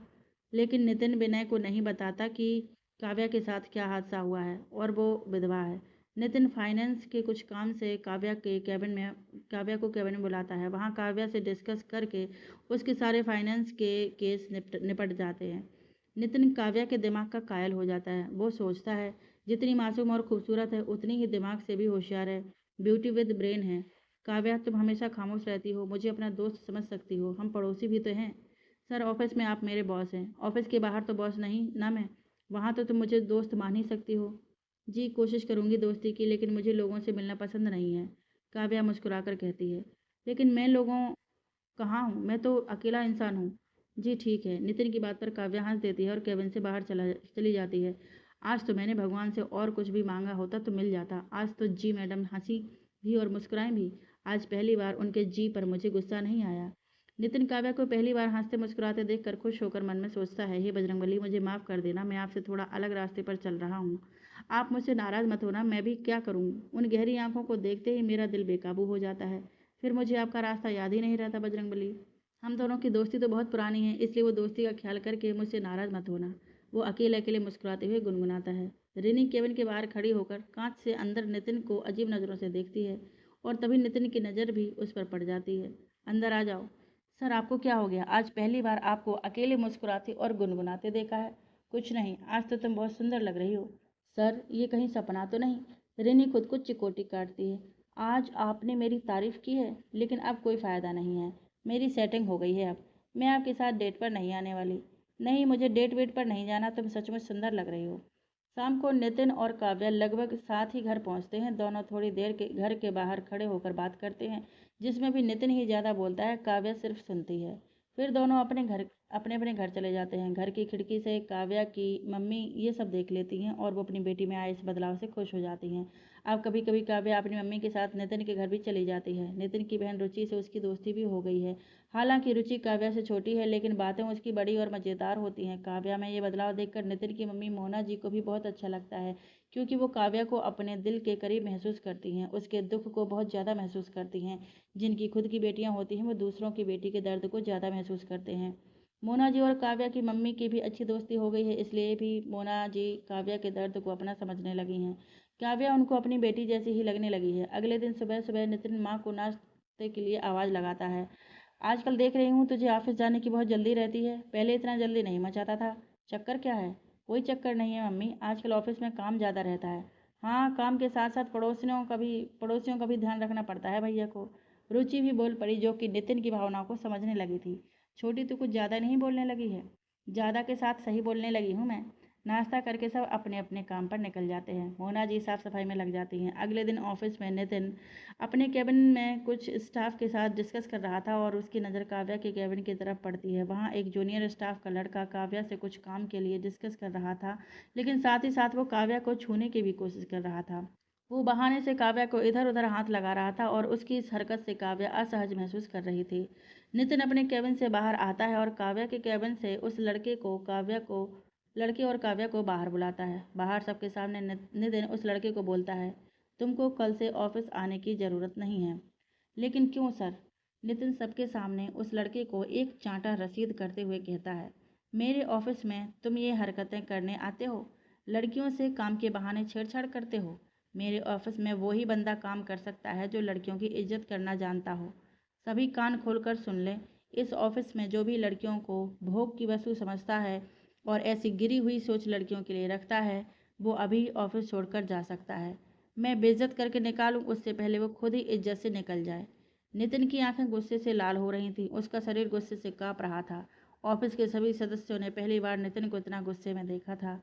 लेकिन नितिन विनय को नहीं बताता कि काव्या के साथ क्या हादसा हुआ है और वो विधवा है। नितिन फाइनेंस के कुछ काम से काव्या को केबिन में बुलाता है। वहाँ काव्या से डिस्कस करके उसके सारे फाइनेंस के केस निपट जाते हैं। नितिन काव्या के दिमाग का कायल हो जाता है। वो सोचता है जितनी मासूम और खूबसूरत है उतनी ही दिमाग से भी होशियार है। ब्यूटी विद ब्रेन है। काव्या, तुम हमेशा खामोश रहती हो। मुझे अपना दोस्त समझ सकती हो, हम पड़ोसी भी तो हैं। सर, ऑफिस में आप मेरे बॉस हैं, ऑफिस के बाहर तो बॉस नहीं ना मैं। वहाँ तो तुम मुझे दोस्त मान ही सकती हो। जी, कोशिश करूँगी दोस्ती की, लेकिन मुझे लोगों से मिलना पसंद नहीं है। काव्या मुस्कुराकर कहती है। लेकिन मैं लोगों कहाँ हूँ, मैं तो अकेला इंसान हूँ। जी ठीक है। नितिन की बात पर काव्या हंस देती है और केबिन से बाहर चली जाती है। आज तो मैंने भगवान से और कुछ भी मांगा होता तो मिल जाता। आज तो जी मैडम हंसी भी और मुस्कुराएं भी। आज पहली बार उनके जी पर मुझे गुस्सा नहीं आया। नितिन काव्या को पहली बार हंसते मुस्कुराते देखकर खुश होकर मन में सोचता है, हे बजरंगबली, मुझे माफ़ कर देना, मैं आपसे थोड़ा अलग रास्ते पर चल रहा हूँ। आप मुझसे नाराज़ मत होना, मैं भी क्या करूँ। उन गहरी आंखों को देखते ही मेरा दिल बेकाबू हो जाता है। फिर मुझे आपका रास्ता याद ही नहीं रहता बजरंगबली। हम दोनों की दोस्ती तो बहुत पुरानी है, इसलिए वो दोस्ती का ख्याल करके मुझसे नाराज़ मत होना। वो अकेले अकेले मुस्कुराते हुए गुनगुनाता है। रिनी केबिन के बाहर खड़ी होकर कांच से अंदर नितिन को अजीब नज़रों से देखती है और तभी नितिन की नज़र भी उस पर पड़ जाती है। अंदर आ जाओ। सर, आपको क्या हो गया? आज पहली बार आपको अकेले मुस्कुराते और गुनगुनाते देखा है। कुछ नहीं, आज तो तुम बहुत सुंदर लग रही हो। सर, ये कहीं सपना तो नहीं? रिनी खुद को चिकोटी काटती है। आज आपने मेरी तारीफ की है, लेकिन अब कोई फ़ायदा नहीं है। मेरी सेटिंग हो गई है अब। मैं आपके साथ डेट पर नहीं आने वाली। नहीं, मुझे डेट वेट पर नहीं जाना, तुम सचमुच सुंदर लग रही हो। शाम को नितिन और काव्या लगभग साथ ही घर पहुंचते हैं। दोनों थोड़ी देर के घर के बाहर खड़े होकर बात करते हैं, जिसमें भी नितिन ही ज़्यादा बोलता है, काव्या सिर्फ सुनती है। फिर दोनों अपने अपने घर चले जाते हैं। घर की खिड़की से काव्या की मम्मी ये सब देख लेती हैं और वो अपनी बेटी में आए इस बदलाव से खुश हो जाती हैं। अब कभी कभी काव्या अपनी मम्मी के साथ नितिन के घर भी चली जाती है। नितिन की बहन रुचि से उसकी दोस्ती भी हो गई है। हालांकि रुचि काव्या से छोटी है, लेकिन बातें उसकी बड़ी और मज़ेदार होती हैं। काव्या में ये बदलाव देखकर नितिन की मम्मी मोना जी को भी बहुत अच्छा लगता है, क्योंकि वो काव्या को अपने दिल के करीब महसूस करती हैं, उसके दुख को बहुत ज़्यादा महसूस करती हैं। जिनकी खुद की बेटियां होती हैं वो दूसरों की बेटी के दर्द को ज़्यादा महसूस करते हैं। मोना जी और काव्या की मम्मी की भी अच्छी दोस्ती हो गई है, इसलिए भी मोना जी काव्या के दर्द को अपना समझने लगी हैं। काव्या उनको अपनी बेटी जैसी ही लगने लगी है। अगले दिन सुबह सुबह नितिन माँ को नाश्ते के लिए आवाज़ लगाता है। आजकल देख रही हूँ तुझे ऑफिस जाने की बहुत जल्दी रहती है, पहले इतना जल्दी नहीं मचाता था। चक्कर क्या है? कोई चक्कर नहीं है मम्मी, आजकल ऑफिस में काम ज़्यादा रहता है। हाँ, काम के साथ साथ पड़ोसियों का भी ध्यान रखना पड़ता है भैया को। रुचि भी बोल पड़ी, जो कि नितिन की भावनाओं को समझने लगी थी। छोटी तो कुछ ज़्यादा नहीं बोलने लगी है? ज़्यादा के साथ सही बोलने लगी हूँ मैं। नाश्ता करके सब अपने अपने काम पर निकल जाते हैं। मोना जी साफ सफाई में लग जाती हैं। अगले दिन ऑफिस में नितिन अपने केबिन में कुछ स्टाफ के साथ डिस्कस कर रहा था और उसकी नज़र काव्या के केबिन की तरफ पड़ती है। वहाँ एक जूनियर स्टाफ का लड़का काव्या से कुछ काम के लिए डिस्कस कर रहा था, लेकिन साथ ही साथ वो काव्या को छूने की भी कोशिश कर रहा था। वो बहाने से काव्या को इधर उधर हाथ लगा रहा था और उसकी इस हरकत से काव्या असहज महसूस कर रही थी। नितिन अपने केबिन से बाहर आता है और काव्या के केबिन से उस लड़के और काव्या को बाहर बुलाता है। बाहर सबके सामने नितिन उस लड़के को बोलता है, तुमको कल से ऑफिस आने की ज़रूरत नहीं है। लेकिन क्यों सर? नितिन सबके सामने उस लड़के को एक चांटा रसीद करते हुए कहता है, मेरे ऑफिस में तुम ये हरकतें करने आते हो? लड़कियों से काम के बहाने छेड़छाड़ करते हो? मेरे ऑफिस में वो ही बंदा काम कर सकता है जो लड़कियों की इज्जत करना जानता हो। सभी कान खोलकर सुन लें, इस ऑफिस में जो भी लड़कियों को भोग की वस्तु समझता है और ऐसी गिरी हुई सोच लड़कियों के लिए रखता है, वो अभी ऑफिस छोड़कर जा सकता है। मैं बेइज्जत करके निकालूं उससे पहले वो खुद ही इज्जत से निकल जाए। नितिन की आंखें गुस्से से लाल हो रही थीं, उसका शरीर गुस्से से कांप रहा था। ऑफिस के सभी सदस्यों ने पहली बार नितिन को इतना गुस्से में देखा था।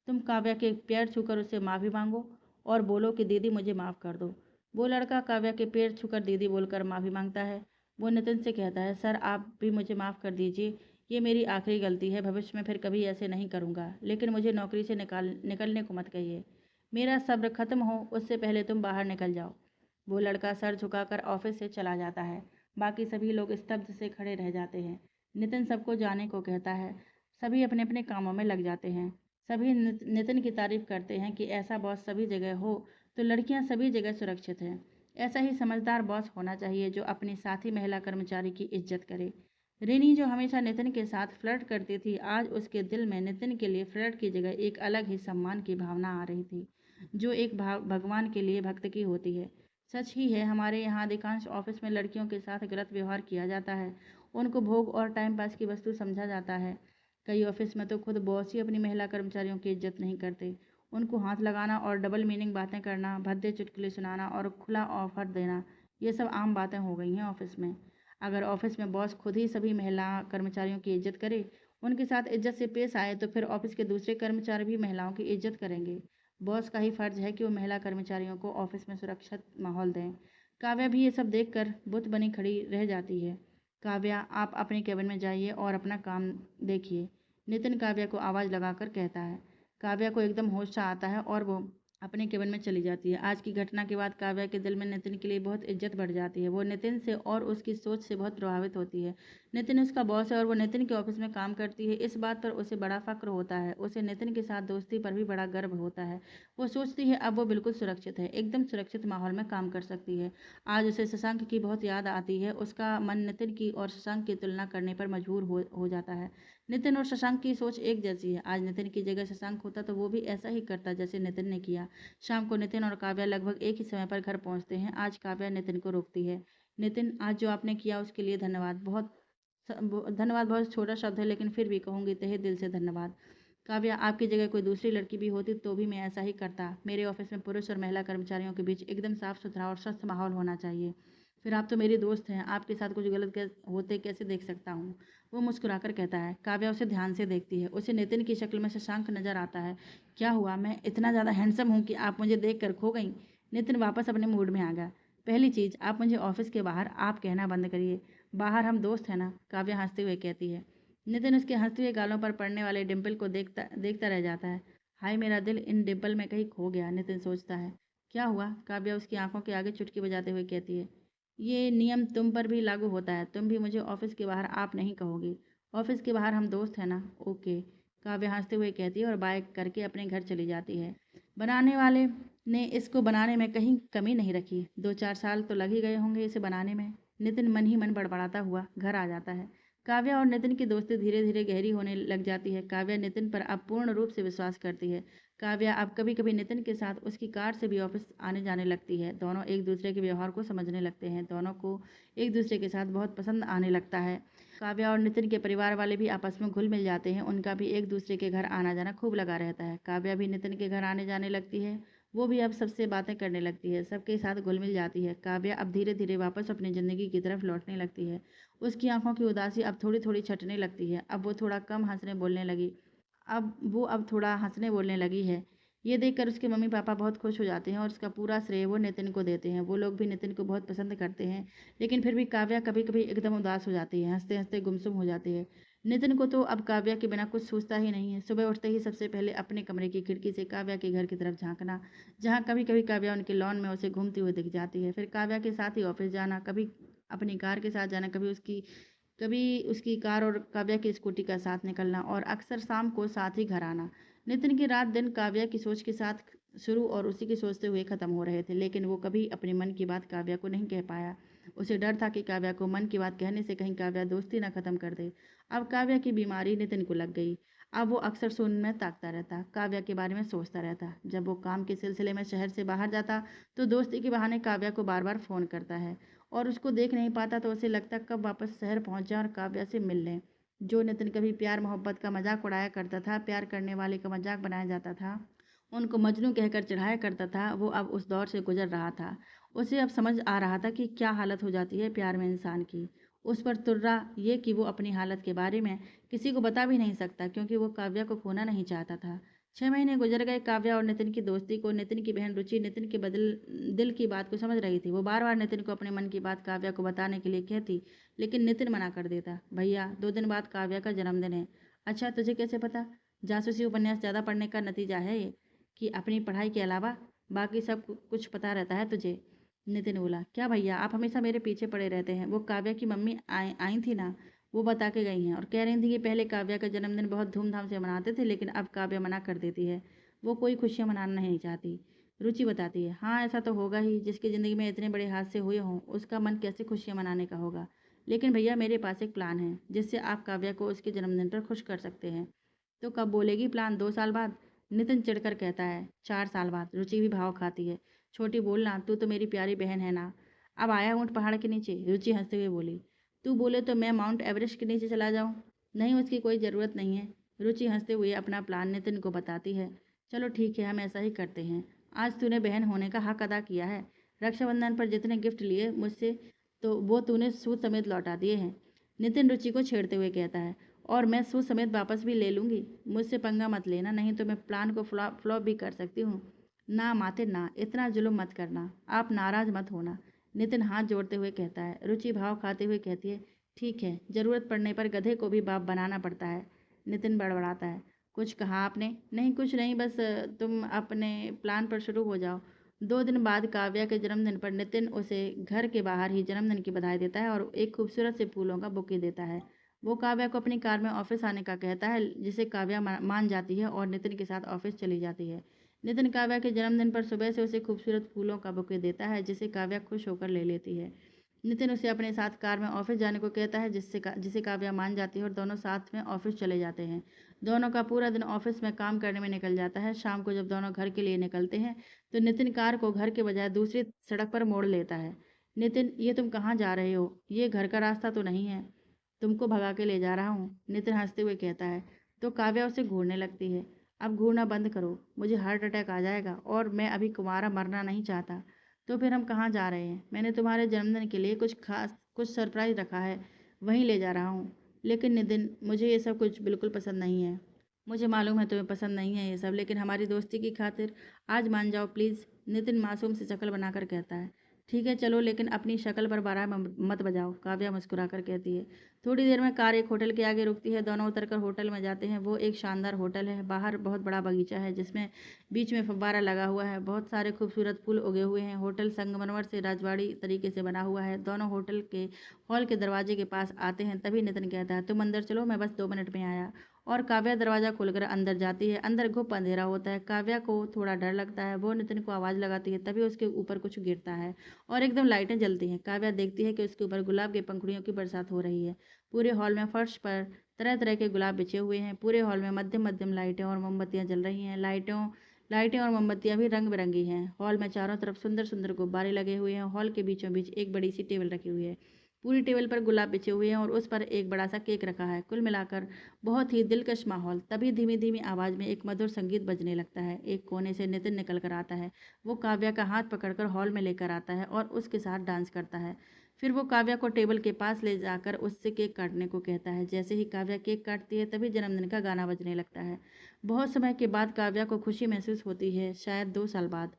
तुम काव्या के पैर छूकर उससे माफ़ी मांगो और बोलो कि दीदी मुझे माफ़ कर दो। वो लड़का काव्या के पैर छूकर दीदी बोलकर माफ़ी मांगता है। वो नितिन से कहता है, सर आप भी मुझे माफ़ कर दीजिए, ये मेरी आखिरी गलती है, भविष्य में फिर कभी ऐसे नहीं करूँगा, लेकिन मुझे नौकरी से निकलने को मत कहिए। मेरा सब्र खत्म हो उससे पहले तुम बाहर निकल जाओ। वो लड़का सर झुकाकर ऑफिस से चला जाता है। बाकी सभी लोग स्तब्ध से खड़े रह जाते हैं। नितिन सबको जाने को कहता है। सभी अपने अपने कामों में लग जाते हैं। सभी नितिन की तारीफ करते हैं कि ऐसा बॉस सभी जगह हो तो लड़कियां सभी जगह सुरक्षित हैं। ऐसा ही समझदार बॉस होना चाहिए जो अपनी साथी महिला कर्मचारी की इज्जत करे। रिनी जो हमेशा नितिन के साथ फ्लर्ट करती थी, आज उसके दिल में नितिन के लिए फ्लर्ट की जगह एक अलग ही सम्मान की भावना आ रही थी, जो एक भगवान के लिए भक्त की होती है। सच ही है, हमारे यहाँ अधिकांश ऑफिस में लड़कियों के साथ गलत व्यवहार किया जाता है। उनको भोग और टाइम पास की वस्तु समझा जाता है। कई ऑफिस में तो खुद बॉस ही अपनी महिला कर्मचारियों की इज्जत नहीं करते। उनको हाथ लगाना और डबल मीनिंग बातें करना, भद्दे चुटकुले सुनाना और खुला ऑफर देना, ये सब आम बातें हो गई हैं ऑफिस में। अगर ऑफिस में बॉस खुद ही सभी महिला कर्मचारियों की इज्जत करे, उनके साथ इज्जत से पेश आए, तो फिर ऑफिस के दूसरे कर्मचारी भी महिलाओं की इज्जत करेंगे। बॉस का ही फर्ज है कि वो महिला कर्मचारियों को ऑफिस में सुरक्षित माहौल दें। काव्या भी ये सब देखकर बुत बनी खड़ी रह जाती है। काव्या, आप अपने केबिन में जाइए और अपना काम देखिए, नितिन काव्या को आवाज़ लगाकर कहता है। काव्या को एकदम होश सा आता है और वो अपने केबिन में चली जाती है। आज की घटना के बाद काव्या के दिल में नितिन के लिए बहुत इज्जत बढ़ जाती है। वो नितिन से और उसकी सोच से बहुत प्रभावित होती है। नितिन उसका बॉस है और वो नितिन के ऑफिस में काम करती है, इस बात पर उसे बड़ा फक्र होता है। उसे नितिन के साथ दोस्ती पर भी बड़ा गर्व होता है। वो सोचती है अब वो बिल्कुल सुरक्षित है, एकदम सुरक्षित माहौल में काम कर सकती है। आज उसे शशांक की बहुत याद आती है। उसका मन नितिन की और शशांक की तुलना करने पर मजबूर हो जाता है। नितिन और शशांक की सोच एक जैसी है। आज नितिन की जगह शशांक होता तो वो भी ऐसा ही करता जैसे नितिन ने किया। शाम को नितिन और काव्या लगभग एक ही समय पर घर पहुंचते हैं। आज काव्या नितिन को रोकती है। नितिन, आज जो आपने किया उसके लिए धन्यवाद। धन्यवाद बहुत छोटा शब्द है, लेकिन फिर भी कहूँगी तहे दिल से धन्यवाद। काव्या, आपकी जगह कोई दूसरी लड़की भी होती तो भी मैं ऐसा ही करता। मेरे ऑफिस में पुरुष और महिला कर्मचारियों के बीच एकदम साफ सुथरा और स्वस्थ माहौल होना चाहिए। फिर आप तो मेरी दोस्त हैं, आपके साथ कुछ गलत होते कैसे देख सकता हूँ? वो मुस्कुराकर कहता है। काव्या उसे ध्यान से देखती है। उसे नितिन की शक्ल में शशांक नजर आता है। क्या हुआ, मैं इतना ज़्यादा हैंडसम हूँ कि आप मुझे देख कर खो गई? नितिन वापस अपने मूड में आ गया। पहली चीज़, आप मुझे ऑफिस के बाहर आप कहना बंद करिए। बाहर हम दोस्त हैं ना? काव्या हंसते हुए कहती है। नितिन उसके हंसते हुए गालों पर पड़ने वाले डिम्पल को देखता देखता रह जाता है। हाय, मेरा दिल इन डिम्पल में कहीं खो गया, नितिन सोचता है। क्या हुआ? काव्या उसकी आंखों के आगे चुटकी बजाते हुए कहती है। ये नियम तुम पर भी लागू होता है। तुम भी मुझे ऑफिस के बाहर आप नहीं कहोगी। ऑफिस के बाहर हम दोस्त हैं ना? ओके, काव्या हंसते हुए कहती है और बाय करके अपने घर चली जाती है। बनाने वाले ने इसको बनाने में कहीं कमी नहीं रखी। 2-4 साल तो लग ही गए होंगे इसे बनाने में। नितिन मन ही मन बड़बड़ाता हुआ घर आ जाता है। काव्या और नितिन की दोस्ती धीरे धीरे गहरी होने लग जाती है। काव्या नितिन पर अब पूर्ण रूप से विश्वास करती है। काव्या अब कभी कभी नितिन के साथ उसकी कार से भी ऑफिस आने जाने लगती है। दोनों एक दूसरे के व्यवहार को समझने लगते हैं। दोनों को एक दूसरे के साथ बहुत पसंद आने लगता है। काव्या और नितिन के परिवार वाले भी आपस में घुल मिल जाते हैं। उनका भी एक दूसरे के घर आना जाना खूब लगा रहता है। काव्या भी नितिन के घर आने जाने लगती है। वो भी अब सबसे बातें करने लगती है, सबके साथ घुल मिल जाती है। काव्या अब धीरे धीरे वापस अपनी ज़िंदगी की तरफ लौटने लगती है। उसकी आंखों की उदासी अब थोड़ी थोड़ी छटने लगती है। अब थोड़ा हंसने बोलने लगी है। ये देखकर उसके मम्मी पापा बहुत खुश हो जाते हैं और उसका पूरा श्रेय वो नितिन को देते हैं। वो लोग भी नितिन को बहुत पसंद करते हैं। लेकिन फिर भी काव्या कभी कभी एकदम उदास हो जाती है, हंसते हंसते गुमसुम हो जाती है। नितिन को तो अब काव्या के बिना कुछ सोचता ही नहीं है। सुबह उठते ही सबसे पहले अपने कमरे की खिड़की से काव्या के घर की तरफ झांकना, जहां कभी कभी काव्या उनके लॉन में उसे घूमती हुई दिख जाती है। फिर काव्या के साथ ही ऑफिस जाना, कभी अपनी कार के साथ जाना, कभी उसकी कार और काव्या की स्कूटी का साथ निकलना, और अक्सर शाम को साथ ही घर आना। नितिन की रात दिन काव्या की सोच के साथ शुरू और उसी की सोचते हुए खत्म हो रहे थे, लेकिन वो कभी अपने मन की बात काव्या को नहीं कह पाया। उसे डर था कि काव्या को मन की बात कहने से कहीं काव्या दोस्ती न खत्म कर दे। अब काव्या की बीमारी नितिन को लग गई। अब वो अक्सर सोने में ताकता रहता, काव्या के बारे में सोचता रहता। जब वो काम के सिलसिले में शहर से बाहर जाता तो दोस्ती के बहाने काव्या को बार बार फ़ोन करता है, और उसको देख नहीं पाता तो उसे लगता कब वापस शहर पहुंच जाए और काव्या से मिल लें। जो नितिन कभी प्यार मोहब्बत का मजाक उड़ाया करता था, प्यार करने वाले का मजाक बनाया जाता था, उनको मजनू कहकर चिढ़ाया करता था, वो अब उस दौर से गुजर रहा था। उसे अब समझ आ रहा था कि क्या हालत हो जाती है प्यार में इंसान की। उस पर तुर्रा ये कि वो अपनी हालत के बारे में किसी को बता भी नहीं सकता, क्योंकि वो काव्या को खोना नहीं चाहता था। 6 महीने गुजर गए काव्या और नितिन की दोस्ती को। नितिन की बहन रुचि नितिन के बदल दिल की बात को समझ रही थी। वो बार बार नितिन को अपने मन की बात काव्या को बताने के लिए कहती, लेकिन नितिन मना कर देता। भैया, 2 दिन बाद काव्या का जन्मदिन है। अच्छा, तुझे कैसे पता? जासूसी उपन्यास ज़्यादा पढ़ने का नतीजा है ये, कि अपनी पढ़ाई के अलावा बाकी सब कुछ पता रहता है तुझे? नितिन बोला, क्या भैया, आप हमेशा मेरे पीछे पड़े रहते हैं। वो काव्या की मम्मी आई आई थी ना, वो बता के गई हैं, और कह रही थी कि पहले काव्या का जन्मदिन बहुत धूमधाम से मनाते थे, लेकिन अब काव्या मना कर देती है। वो कोई खुशियाँ मनाना नहीं चाहती। रुचि बताती है, हाँ ऐसा तो होगा ही। जिसकी ज़िंदगी में इतने बड़े हादसे हुए हों, उसका मन कैसे खुशियाँ मनाने का होगा। लेकिन भैया, मेरे पास एक प्लान है जिससे आप काव्या को उसके जन्मदिन पर खुश कर सकते हैं। तो कब बोलेगी प्लान? 2 साल बाद? नितिन चिढ़कर कहता है, 4 साल बाद। रुचि भी भाव खाती है, छोटी बोलना, तू तो मेरी प्यारी बहन है ना। अब आया ऊँट पहाड़ के नीचे? रुचि हंसते हुए बोली, तू बोले तो मैं माउंट एवरेस्ट के नीचे चला जाऊँ? नहीं, उसकी कोई ज़रूरत नहीं है। रुचि हंसते हुए अपना प्लान नितिन को बताती है। चलो ठीक है, हम ऐसा ही करते हैं। आज तूने बहन होने का हक अदा किया है। रक्षाबंधन पर जितने गिफ्ट लिए मुझसे, तो वो तूने सूद समेत लौटा दिए हैं। नितिन रुचि को छेड़ते हुए कहता है, और मैं सूद समेत वापस भी ले लूँगी। मुझसे पंगा मत लेना, नहीं तो मैं प्लान को फ्लॉप भी कर सकती हूँ। ना माते ना, इतना जुल्म मत करना, आप नाराज मत होना। नितिन हाथ जोड़ते हुए कहता है। रुचि भाव खाते हुए कहती है, ठीक है, ज़रूरत पड़ने पर गधे को भी बाप बनाना पड़ता है। नितिन बड़बड़ाता है, कुछ कहा आपने? नहीं, कुछ नहीं, बस तुम अपने प्लान पर शुरू हो जाओ। 2 दिन बाद काव्या के जन्मदिन पर नितिन उसे घर के बाहर ही जन्मदिन की बधाई देता है और एक खूबसूरत से फूलों का बुके देता है। वो काव्या को अपनी कार में ऑफिस आने का कहता है, जिसे काव्या मान जाती है और नितिन के साथ ऑफिस चली जाती है। नितिन काव्या के जन्मदिन पर सुबह से उसे खूबसूरत फूलों का बुके देता है, जिसे काव्या खुश होकर ले लेती है। नितिन उसे अपने साथ कार में ऑफिस जाने को कहता है, जिसे काव्या मान जाती है, और दोनों साथ में ऑफिस चले जाते हैं। दोनों का पूरा दिन ऑफिस में काम करने में निकल जाता है। शाम को जब दोनों घर के लिए निकलते हैं तो नितिन कार को घर के बजाय दूसरी सड़क पर मोड़ लेता है। नितिन, ये तुम कहाँ जा रहे हो? ये घर का रास्ता तो नहीं है। तुमको भगा के ले जा रहा हूँ, नितिन हंसते हुए कहता है। तो काव्या उसे घूरने लगती है। अब घूरना बंद करो, मुझे हार्ट अटैक आ जाएगा, और मैं अभी कुंवारा मरना नहीं चाहता। तो फिर हम कहाँ जा रहे हैं? मैंने तुम्हारे जन्मदिन के लिए कुछ सरप्राइज रखा है, वहीं ले जा रहा हूँ। लेकिन नितिन, मुझे ये सब कुछ बिल्कुल पसंद नहीं है। मुझे मालूम है तुम्हें पसंद नहीं है ये सब, लेकिन हमारी दोस्ती की खातिर आज मान जाओ प्लीज़। नितिन मासूम सी शक्ल बनाकर कहता है। ठीक है चलो, लेकिन अपनी शक्ल पर बारह मत बजाओ, काव्या मुस्कुराकर कहती है। थोड़ी देर में कार एक होटल के आगे रुकती है। दोनों उतरकर होटल में जाते हैं। वो एक शानदार होटल है। बाहर बहुत बड़ा बगीचा है, जिसमें बीच में फव्वारा लगा हुआ है। बहुत सारे खूबसूरत फूल उगे हुए हैं। होटल संगमरमर से राजवाड़ी तरीके से बना हुआ है। दोनों होटल के हॉल के दरवाजे के पास आते हैं। तभी नितिन कहता है, तुम अंदर चलो, मैं बस 2 मिनट में आया। और काव्या दरवाज़ा खोलकर अंदर जाती है। अंदर घुप अंधेरा होता है। काव्या को थोड़ा डर लगता है। वो नितिन को आवाज़ लगाती है, तभी उसके ऊपर कुछ गिरता है और एकदम लाइटें जलती हैं। काव्या देखती है कि उसके ऊपर गुलाब के पंखुड़ियों की बरसात हो रही है। पूरे हॉल में फर्श पर तरह तरह के गुलाब बिछे हुए हैं। पूरे हॉल में मध्यम मध्यम लाइटें और मोमबत्तियां जल रही हैं। लाइटें और मोमबत्तियां भी रंग बिरंगी हैं। हॉल में चारों तरफ सुंदर सुंदर गुब्बारे लगे हुए हैं। हॉल के बीचों बीच एक बड़ी सी टेबल रखी हुई है। पूरी टेबल पर गुलाब बिछे हुए हैं और उस पर एक बड़ा सा केक रखा है। कुल मिलाकर बहुत ही दिलकश माहौल। तभी धीमी धीमी आवाज़ में एक मधुर संगीत बजने लगता है। एक कोने से नितिन निकल कर आता है। वो काव्या का हाथ पकड़कर हॉल में लेकर आता है और उसके साथ डांस करता है। फिर वो काव्या को टेबल के पास ले जाकर उससे केक काटने को कहता है। जैसे ही काव्या केक काटती है, तभी जन्मदिन का गाना बजने लगता है। बहुत समय के बाद काव्या को खुशी महसूस होती है, शायद 2 साल बाद।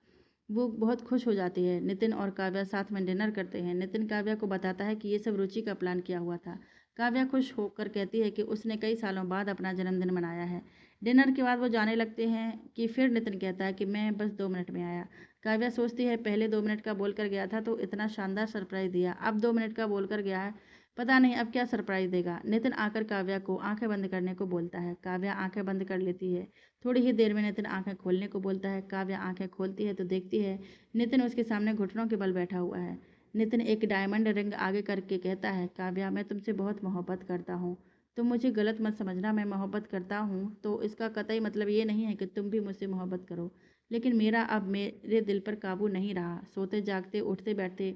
वो बहुत खुश हो जाती है। नितिन और काव्या साथ में डिनर करते हैं। नितिन काव्या को बताता है कि ये सब रुचि का प्लान किया हुआ था। काव्या खुश होकर कहती है कि उसने कई सालों बाद अपना जन्मदिन मनाया है। डिनर के बाद वो जाने लगते हैं कि फिर नितिन कहता है कि मैं बस 2 मिनट में आया। काव्या सोचती है पहले 2 मिनट का बोलकर गया था तो इतना शानदार सरप्राइज दिया, अब 2 मिनट का बोलकर गया है, पता नहीं अब क्या सरप्राइज देगा। नितिन आकर काव्या को आंखें बंद करने को बोलता है। काव्या आंखें बंद कर लेती है। थोड़ी ही देर में नितिन आंखें खोलने को बोलता है। काव्या आंखें खोलती है तो देखती है नितिन उसके सामने घुटनों के बल बैठा हुआ है। नितिन एक डायमंड रिंग आगे करके कहता है, काव्या मैं तुमसे बहुत मोहब्बत करता हूँ। तुम मुझे गलत मत समझना, मैं मोहब्बत करता हूँ तो इसका कतई मतलब ये नहीं है कि तुम भी मुझसे मोहब्बत करो, लेकिन मेरा अब मेरे दिल पर काबू नहीं रहा। सोते जागते उठते बैठते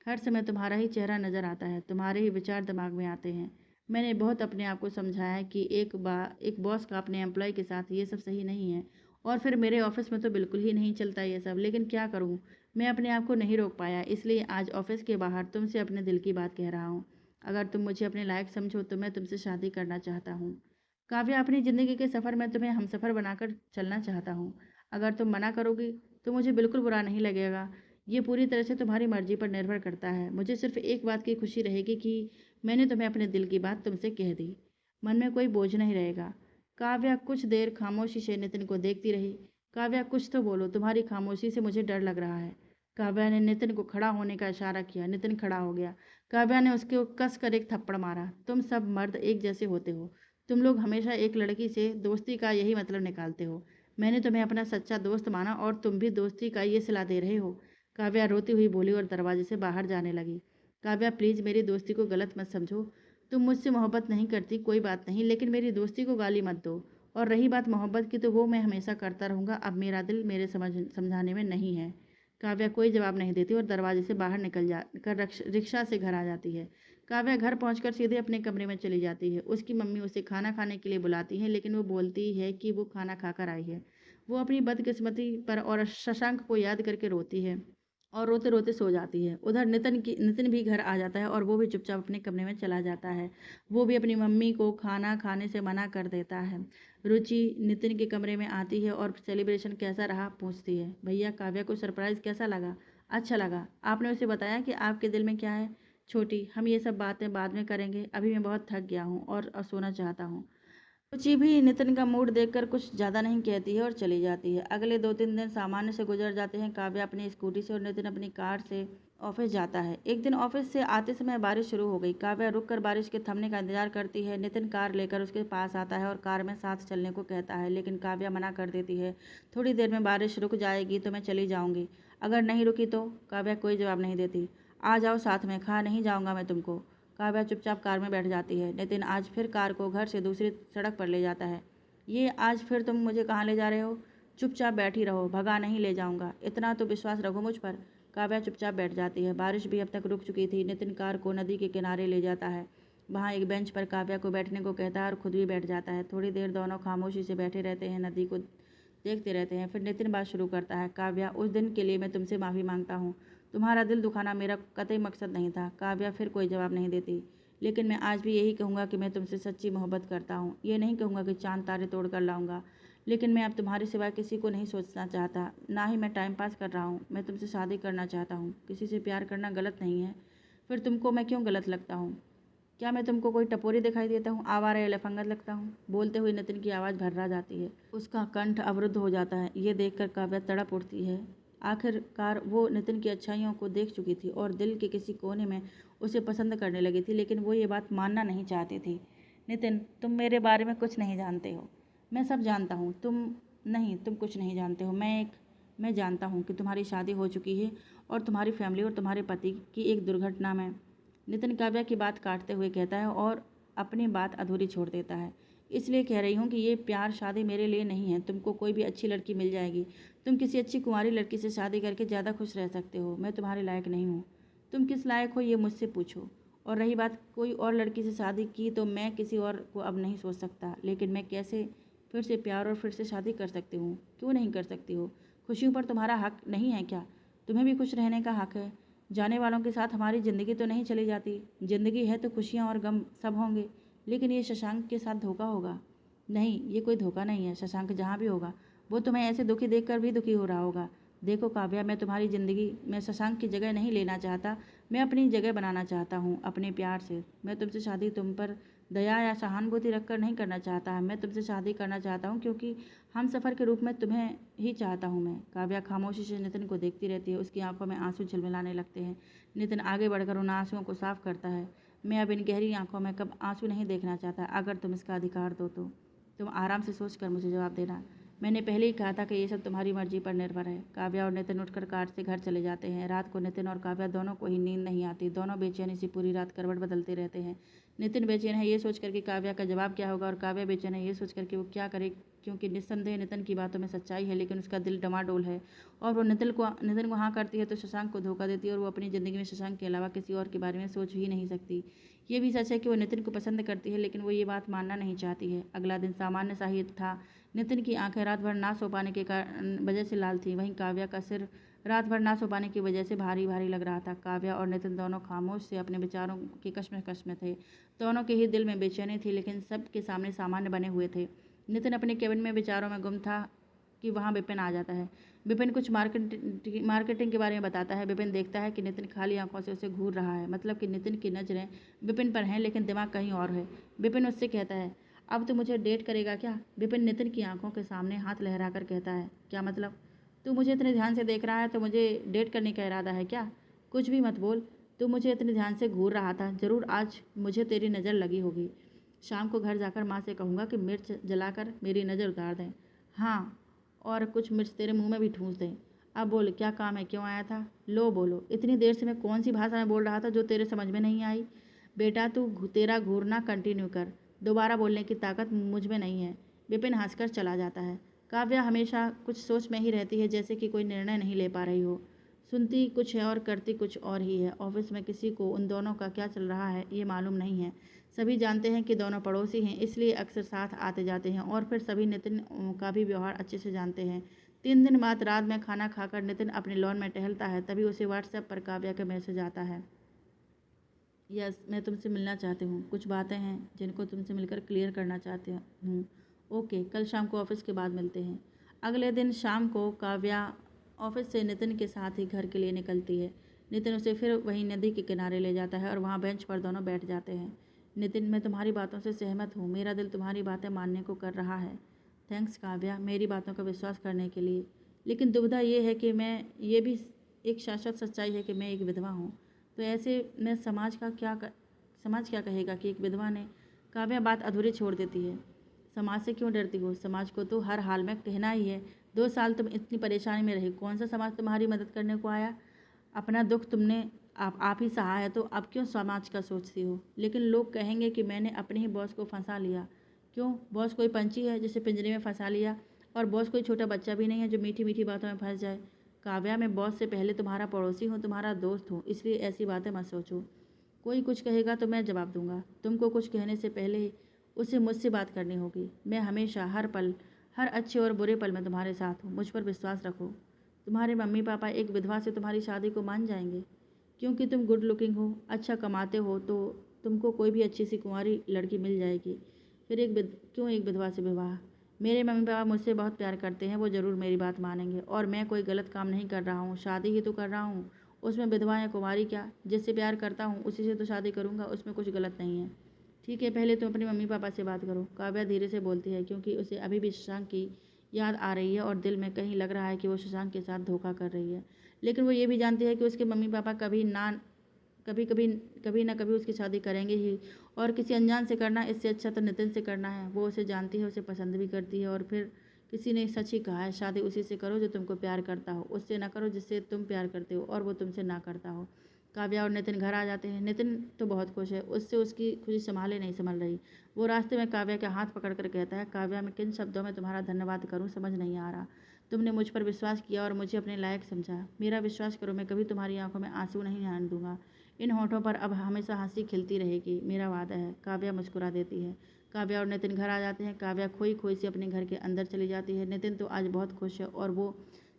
हर समय तुम्हारा ही चेहरा नज़र आता है, तुम्हारे ही विचार दिमाग में आते हैं। मैंने बहुत अपने आप को समझाया है कि एक बॉस का अपने एम्प्लॉय के साथ ये सब सही नहीं है, और फिर मेरे ऑफिस में तो बिल्कुल ही नहीं चलता ये सब, लेकिन क्या करूँ, मैं अपने आप को नहीं रोक पाया, इसलिए आज ऑफिस के बाहर तुमसे अपने दिल की बात कह रहा हूँ। अगर तुम मुझे अपने लायक समझो तो मैं तुमसे शादी करना चाहता हूँ। काव्या, अपनी ज़िंदगी के सफ़र में तुम्हें हमसफ़र बनाकर चलना चाहता हूँ। अगर तुम मना करोगी तो मुझे बिल्कुल बुरा नहीं लगेगा। ये पूरी तरह से तुम्हारी मर्जी पर निर्भर करता है। मुझे सिर्फ एक बात की खुशी रहेगी कि मैंने तुम्हें अपने दिल की बात तुमसे कह दी। मन में कोई बोझ नहीं रहेगा। काव्या कुछ देर खामोशी से नितिन को देखती रही। काव्या, कुछ तो बोलो, तुम्हारी खामोशी से मुझे डर लग रहा है। काव्या ने नितिन को खड़ा होने का इशारा किया। नितिन खड़ा हो गया। काव्या ने उसके कस कर एक थप्पड़ मारा। तुम सब मर्द एक जैसे होते हो। तुम लोग हमेशा एक लड़की से दोस्ती का यही मतलब निकालते हो। मैंने तुम्हें अपना सच्चा दोस्त माना और तुम भी दोस्ती का ये सिला दे रहे हो। काव्या रोती हुई बोली और दरवाजे से बाहर जाने लगी। काव्या, प्लीज़ मेरी दोस्ती को गलत मत समझो। तुम मुझसे मोहब्बत नहीं करती, कोई बात नहीं, लेकिन मेरी दोस्ती को गाली मत दो। और रही बात मोहब्बत की तो वो मैं हमेशा करता रहूँगा। अब मेरा दिल मेरे समझाने में नहीं है। काव्या कोई जवाब नहीं देती और दरवाजे से बाहर निकल जा कर रिक्शा से घर आ जाती है। काव्या घर पहुंचकर सीधे अपने कमरे में चली जाती है। उसकी मम्मी उसे खाना खाने के लिए बुलाती है, लेकिन वो बोलती है कि वो खाना खाकर आई है। वो अपनी बदकिस्मती पर और शशांक को याद करके रोती है और रोते रोते सो जाती है। उधर नितिन भी घर आ जाता है और वो भी चुपचाप अपने कमरे में चला जाता है। वो भी अपनी मम्मी को खाना खाने से मना कर देता है। रुचि नितिन के कमरे में आती है और सेलिब्रेशन कैसा रहा पूछती है। भैया, काव्या को सरप्राइज़ कैसा लगा? अच्छा लगा। आपने उसे बताया कि आपके दिल में क्या है? छोटी, हम ये सब बातें बाद में करेंगे, अभी मैं बहुत थक गया हूँ और सोना चाहता हूँ। रुचि भी नितिन का मूड देखकर कुछ ज़्यादा नहीं कहती है और चली जाती है। अगले 2-3 दिन सामान्य से गुजर जाते हैं। काव्या अपनी स्कूटी से और नितिन अपनी कार से ऑफिस जाता है। एक दिन ऑफिस से आते समय बारिश शुरू हो गई। काव्या रुककर बारिश के थमने का इंतजार करती है। नितिन कार लेकर उसके पास आता है और कार में साथ चलने को कहता है, लेकिन काव्या मना कर देती है। थोड़ी देर में बारिश रुक जाएगी तो मैं चली जाऊँगी, अगर नहीं रुकी तो? काव्या कोई जवाब नहीं देती। आ जाओ साथ में, खा नहीं जाऊँगा मैं तुमको। काव्या चुपचाप कार में बैठ जाती है। नितिन आज फिर कार को घर से दूसरी सड़क पर ले जाता है। ये आज फिर तुम मुझे कहाँ ले जा रहे हो? चुपचाप बैठी रहो, भगा नहीं ले जाऊंगा, इतना तो विश्वास रखो मुझ पर। काव्या चुपचाप बैठ जाती है। बारिश भी अब तक रुक चुकी थी। नितिन कार को नदी के किनारे ले जाता है। वहाँ एक बेंच पर काव्या को बैठने को कहता है और खुद भी बैठ जाता है। थोड़ी देर दोनों खामोशी से बैठे रहते हैं, नदी को देखते रहते हैं। फिर नितिन बात शुरू करता है। काव्या, उस दिन के लिए मैं तुमसे माफ़ी मांगता हूँ। तुम्हारा दिल दुखाना मेरा कतई मकसद नहीं था। काव्या फिर कोई जवाब नहीं देती। लेकिन मैं आज भी यही कहूँगा कि मैं तुमसे सच्ची मोहब्बत करता हूँ। ये नहीं कहूँगा कि चांद तारे तोड़ कर लाऊंगा, लेकिन मैं अब तुम्हारे सिवाय किसी को नहीं सोचना चाहता, ना ही मैं टाइम पास कर रहा हूँ। मैं तुमसे शादी करना चाहता हूँ। किसी से प्यार करना गलत नहीं है। फिर तुमको मैं क्यों गलत लगता हूँ? क्या मैं तुमको कोई टपोरी दिखाई देता हूँ, आवारा या लफंगत लगता हूँ? बोलते हुए नितिन की आवाज़ भर्रा जाती है। उसका कंठ अवरुद्ध हो जाता है। ये देखकर काव्या तड़प उठती है। आखिरकार वो नितिन की अच्छाइयों को देख चुकी थी और दिल के किसी कोने में उसे पसंद करने लगी थी, लेकिन वो ये बात मानना नहीं चाहती थी। नितिन, तुम मेरे बारे में कुछ नहीं जानते हो। मैं सब जानता हूँ। तुम कुछ नहीं जानते हो। मैं जानता हूँ कि तुम्हारी शादी हो चुकी है और तुम्हारी फैमिली और तुम्हारे पति की एक दुर्घटना में। नितिन काव्या की बात काटते हुए कहता है और अपनी बात अधूरी छोड़ देता है। इसलिए कह रही हूँ कि ये प्यार शादी मेरे लिए नहीं है। तुमको कोई भी अच्छी लड़की मिल जाएगी। तुम किसी अच्छी कुंवारी लड़की से शादी करके ज़्यादा खुश रह सकते हो। मैं तुम्हारे लायक नहीं हूँ। तुम किस लायक हो ये मुझसे पूछो। और रही बात कोई और लड़की से शादी की, तो मैं किसी और को अब नहीं सोच सकता, लेकिन मैं कैसे फिर से प्यार और फिर से शादी कर सकती हूँ? क्यों नहीं कर सकती हो? खुशियों पर तुम्हारा हक नहीं है क्या? तुम्हें भी खुश रहने का हक है। जाने वालों के साथ हमारी ज़िंदगी तो नहीं चली जाती। ज़िंदगी है तो खुशियाँ और गम सब होंगे, लेकिन ये शशांक के साथ धोखा होगा। नहीं, ये कोई धोखा नहीं है। शशांक जहाँ भी होगा वो तुम्हें ऐसे दुखी देखकर भी दुखी हो रहा होगा। देखो काव्या, मैं तुम्हारी ज़िंदगी में शशांक की जगह नहीं लेना चाहता। मैं अपनी जगह बनाना चाहता हूँ अपने प्यार से। मैं तुमसे शादी तुम पर दया या सहानुभूति रखकर नहीं करना चाहता है। मैं तुमसे शादी करना चाहता हूँ क्योंकि हम सफ़र के रूप में तुम्हें ही चाहता हूँ मैं। काव्या खामोशी से नितिन को देखती रहती है। उसकी आंखों में आंसू झिलमिलाने लगते हैं। नितिन आगे बढ़कर उन आंसुओं को साफ करता है। मैं अब इन गहरी आंखों में कब आंसू नहीं देखना चाहता। अगर तुम इसका अधिकार दो तो तुम आराम से सोच कर मुझे जवाब देना। मैंने पहले ही कहा था कि ये सब तुम्हारी मर्जी पर निर्भर है। काव्या और नितिन उठकर कार से घर चले जाते हैं। रात को नितिन और काव्या दोनों को ही नींद नहीं आती। दोनों बेचैनी से पूरी रात करवट बदलते रहते हैं। नितिन बेचैन है ये सोचकर कि काव्या का जवाब क्या होगा, और काव्या बेचैन है ये सोचकर कि वो क्या करे, क्योंकि निस्संदेह नितिन की बातों में सच्चाई है, लेकिन उसका दिल डमाडोल है। और वो नितिन को हाँ करती है तो शशांक को धोखा देती है, और वो अपनी ज़िंदगी में शशांक के अलावा किसी और के बारे में सोच ही नहीं सकती। ये भी सच है कि वो नितिन को पसंद करती है, लेकिन वो ये बात मानना नहीं चाहती है। अगला दिन सामान्य सा ही था। नितिन की आंखें रात भर ना सो पाने के वजह से लाल थी। वहीं काव्या का सिर रात भर ना सो पाने की वजह से भारी भारी लग रहा था। काव्या और नितिन दोनों खामोश से अपने विचारों की कश्मकश में थे। दोनों के ही दिल में बेचैनी थी, लेकिन सब के सामने सामान्य बने हुए थे। नितिन अपने केबिन में विचारों में गुम था कि वहाँ विपिन आ जाता है। विपिन कुछ मार्केटिंग के बारे में बताता है। विपिन देखता है कि नितिन खाली आंखों से उसे घूर रहा है, मतलब कि नितिन की नज़रें विपिन पर हैं, लेकिन दिमाग कहीं और है। विपिन उससे कहता है, अब तू मुझे डेट करेगा क्या? विपिन नितिन की आंखों के सामने हाथ लहरा कर कहता है, क्या मतलब? तू मुझे इतने ध्यान से देख रहा है तो मुझे डेट करने का इरादा है क्या? कुछ भी मत बोल। तू मुझे इतने ध्यान से घूर रहा था, ज़रूर आज मुझे तेरी नज़र लगी होगी। शाम को घर जाकर माँ से कहूँगा कि मिर्च जलाकर मेरी नज़र उतार दें। हाँ, और कुछ मिर्च तेरे मुंह में भी ठूंस दें। अब बोल, क्या काम है, क्यों आया था? लो बोलो। इतनी देर से मैं कौन सी भाषा में बोल रहा था जो तेरे समझ में नहीं आई? बेटा तू तेरा घूरना कंटिन्यू कर, दोबारा बोलने की ताकत मुझ में नहीं है। विपिन हंसकर चला जाता है। काव्या हमेशा कुछ सोच में ही रहती है, जैसे कि कोई निर्णय नहीं ले पा रही हो। सुनती कुछ है और करती कुछ और ही है। ऑफिस में किसी को उन दोनों का क्या चल रहा है ये मालूम नहीं है। सभी जानते हैं कि दोनों पड़ोसी हैं, इसलिए अक्सर साथ आते जाते हैं, और फिर सभी नितिन का भी व्यवहार अच्छे से जानते हैं। 3 दिन बाद रात में खाना खाकर नितिन अपने लॉन में टहलता है, तभी उसे व्हाट्सएप पर काव्या का मैसेज आता है। यस, मैं तुमसे मिलना चाहती हूँ। कुछ बातें हैं जिनको तुमसे मिलकर क्लियर करना चाहती हूँ। ओके, कल शाम को ऑफिस के बाद मिलते हैं। अगले दिन शाम को काव्या ऑफिस से नितिन के साथ ही घर के लिए निकलती है। नितिन उसे फिर वहीं नदी के किनारे ले जाता है और वहाँ बेंच पर दोनों बैठ जाते हैं। नितिन, मैं तुम्हारी बातों से सहमत हूँ। मेरा दिल तुम्हारी बातें मानने को कर रहा है। थैंक्स काव्या, मेरी बातों का विश्वास करने के लिए। लेकिन दुविधा ये है कि मैं ये भी एक शाश्वत सच्चाई है कि मैं एक विधवा हूँ। तो ऐसे में समाज क्या कहेगा कि एक विधवा ने? काव्या बात अधूरी छोड़ देती है। समाज से क्यों डरती हो? समाज को तो हर हाल में कहना ही है। 2 साल तुम इतनी परेशानी में रही, कौन सा समाज तुम्हारी मदद करने को आया? अपना दुख तुमने आप ही सहा है, तो अब क्यों समाज का सोचती हो? लेकिन लोग कहेंगे कि मैंने अपने ही बॉस को फंसा लिया। क्यों? बॉस कोई पंछी है जिसे पिंजरे में फंसा लिया? और बॉस कोई छोटा बच्चा भी नहीं है जो मीठी मीठी बातों में फंस जाए। काव्या, मैं बॉस से पहले तुम्हारा पड़ोसी हूँ, तुम्हारा दोस्त हूँ, इसलिए ऐसी बातें मत सोचो। कोई कुछ कहेगा तो मैं जवाब दूंगा। तुमको कुछ कहने से पहले उसे मुझसे बात करनी होगी। मैं हमेशा, हर पल, हर अच्छे और बुरे पल में तुम्हारे साथ हूँ। मुझ पर विश्वास रखो। तुम्हारे मम्मी पापा एक विधवा से तुम्हारी शादी को मान जाएंगे? क्योंकि तुम गुड लुकिंग हो, अच्छा कमाते हो, तो तुमको कोई भी अच्छी सी कुंवारी लड़की मिल जाएगी। फिर क्यों एक विधवा से विवाह? मेरे मम्मी पापा मुझसे बहुत प्यार करते हैं, वो ज़रूर मेरी बात मानेंगे। और मैं कोई गलत काम नहीं कर रहा हूँ, शादी ही तो कर रहा हूँ। उसमें विधवा या कुंवारी क्या, जिससे प्यार करता हूँ उसी से तो शादी करूँगा, उसमें कुछ गलत नहीं है। ठीक है, पहले तुम अपने मम्मी पापा से बात करो, काव्या धीरे से बोलती है, क्योंकि उसे अभी भी शशांक की याद आ रही है और दिल में कहीं लग रहा है कि वो शशांक के साथ धोखा कर रही है। लेकिन वो ये भी जानती है कि उसके मम्मी पापा कभी ना कभी उसकी शादी करेंगे ही, और किसी अनजान से करना इससे अच्छा तो नितिन से करना है। वो उसे जानती है, उसे पसंद भी करती है, और फिर किसी ने सच ही कहा है, शादी उसी से करो जो तुमको प्यार करता हो, उससे ना करो जिससे तुम प्यार करते हो और वो तुमसे ना करता हो। काव्या और नितिन घर आ जाते हैं। नितिन तो बहुत खुश है, उससे उसकी खुशी संभाले नहीं संभल रही। वो रास्ते में काव्या के हाथ पकड़कर कहता है, काव्या, मैं किन शब्दों में तुम्हारा धन्यवाद करूं समझ नहीं आ रहा। तुमने मुझ पर विश्वास किया और मुझे अपने लायक समझा। मेरा विश्वास करो, मैं कभी तुम्हारी आंखों में आंसू नहीं आने दूंगा। इन होठों पर अब हमेशा हंसी खिलती रहेगी, मेरा वादा है। काव्या मुस्कुरा देती है। काव्या और नितिन घर आ जाते हैं। काव्या खोई खोई से अपने घर के अंदर चली जाती है। नितिन तो आज बहुत खुश है और वो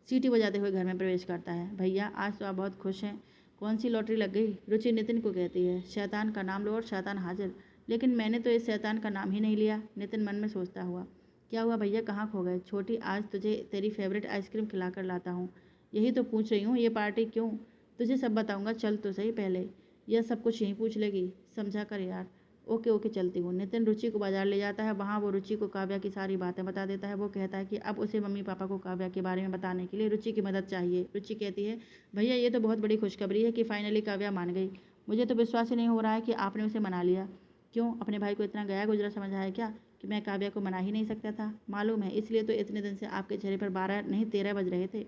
सीटी बजाते हुए घर में प्रवेश करता है। भैया, आज तो आप बहुत खुश हैं। कौन सी लॉटरी लग गई? रुचि नितिन को कहती है। शैतान का नाम लो और शैतान हाजिर। लेकिन मैंने तो इस शैतान का नाम ही नहीं लिया, नितिन मन में सोचता हुआ। क्या हुआ भैया, कहाँ खो गए? छोटी, आज तुझे तेरी फेवरेट आइसक्रीम खिलाकर लाता हूँ। यही तो पूछ रही हूँ, ये पार्टी क्यों? तुझे सब बताऊंगा, चल तो सही पहले। यह सब कुछ यहीं पूछ लेगी, समझा कर यार। ओके ओके, चलती हूँ। नितिन रुचि को बाजार ले जाता है। वहाँ वो रुचि को काव्या की सारी बातें बता देता है। वो कहता है कि अब उसे मम्मी पापा को काव्या के बारे में बताने के लिए रुचि की मदद चाहिए। रुचि कहती है, भैया ये तो बहुत बड़ी खुशखबरी है कि फाइनली काव्या मान गई। मुझे तो विश्वास ही नहीं हो रहा है कि आपने उसे मना लिया। क्यों, अपने भाई को इतना गया गुजरा समझा है क्या कि मैं काव्या को मना ही नहीं सकता था? मालूम है, इसलिए तो इतने दिन से आपके चेहरे पर 12 नहीं 13 बज रहे थे।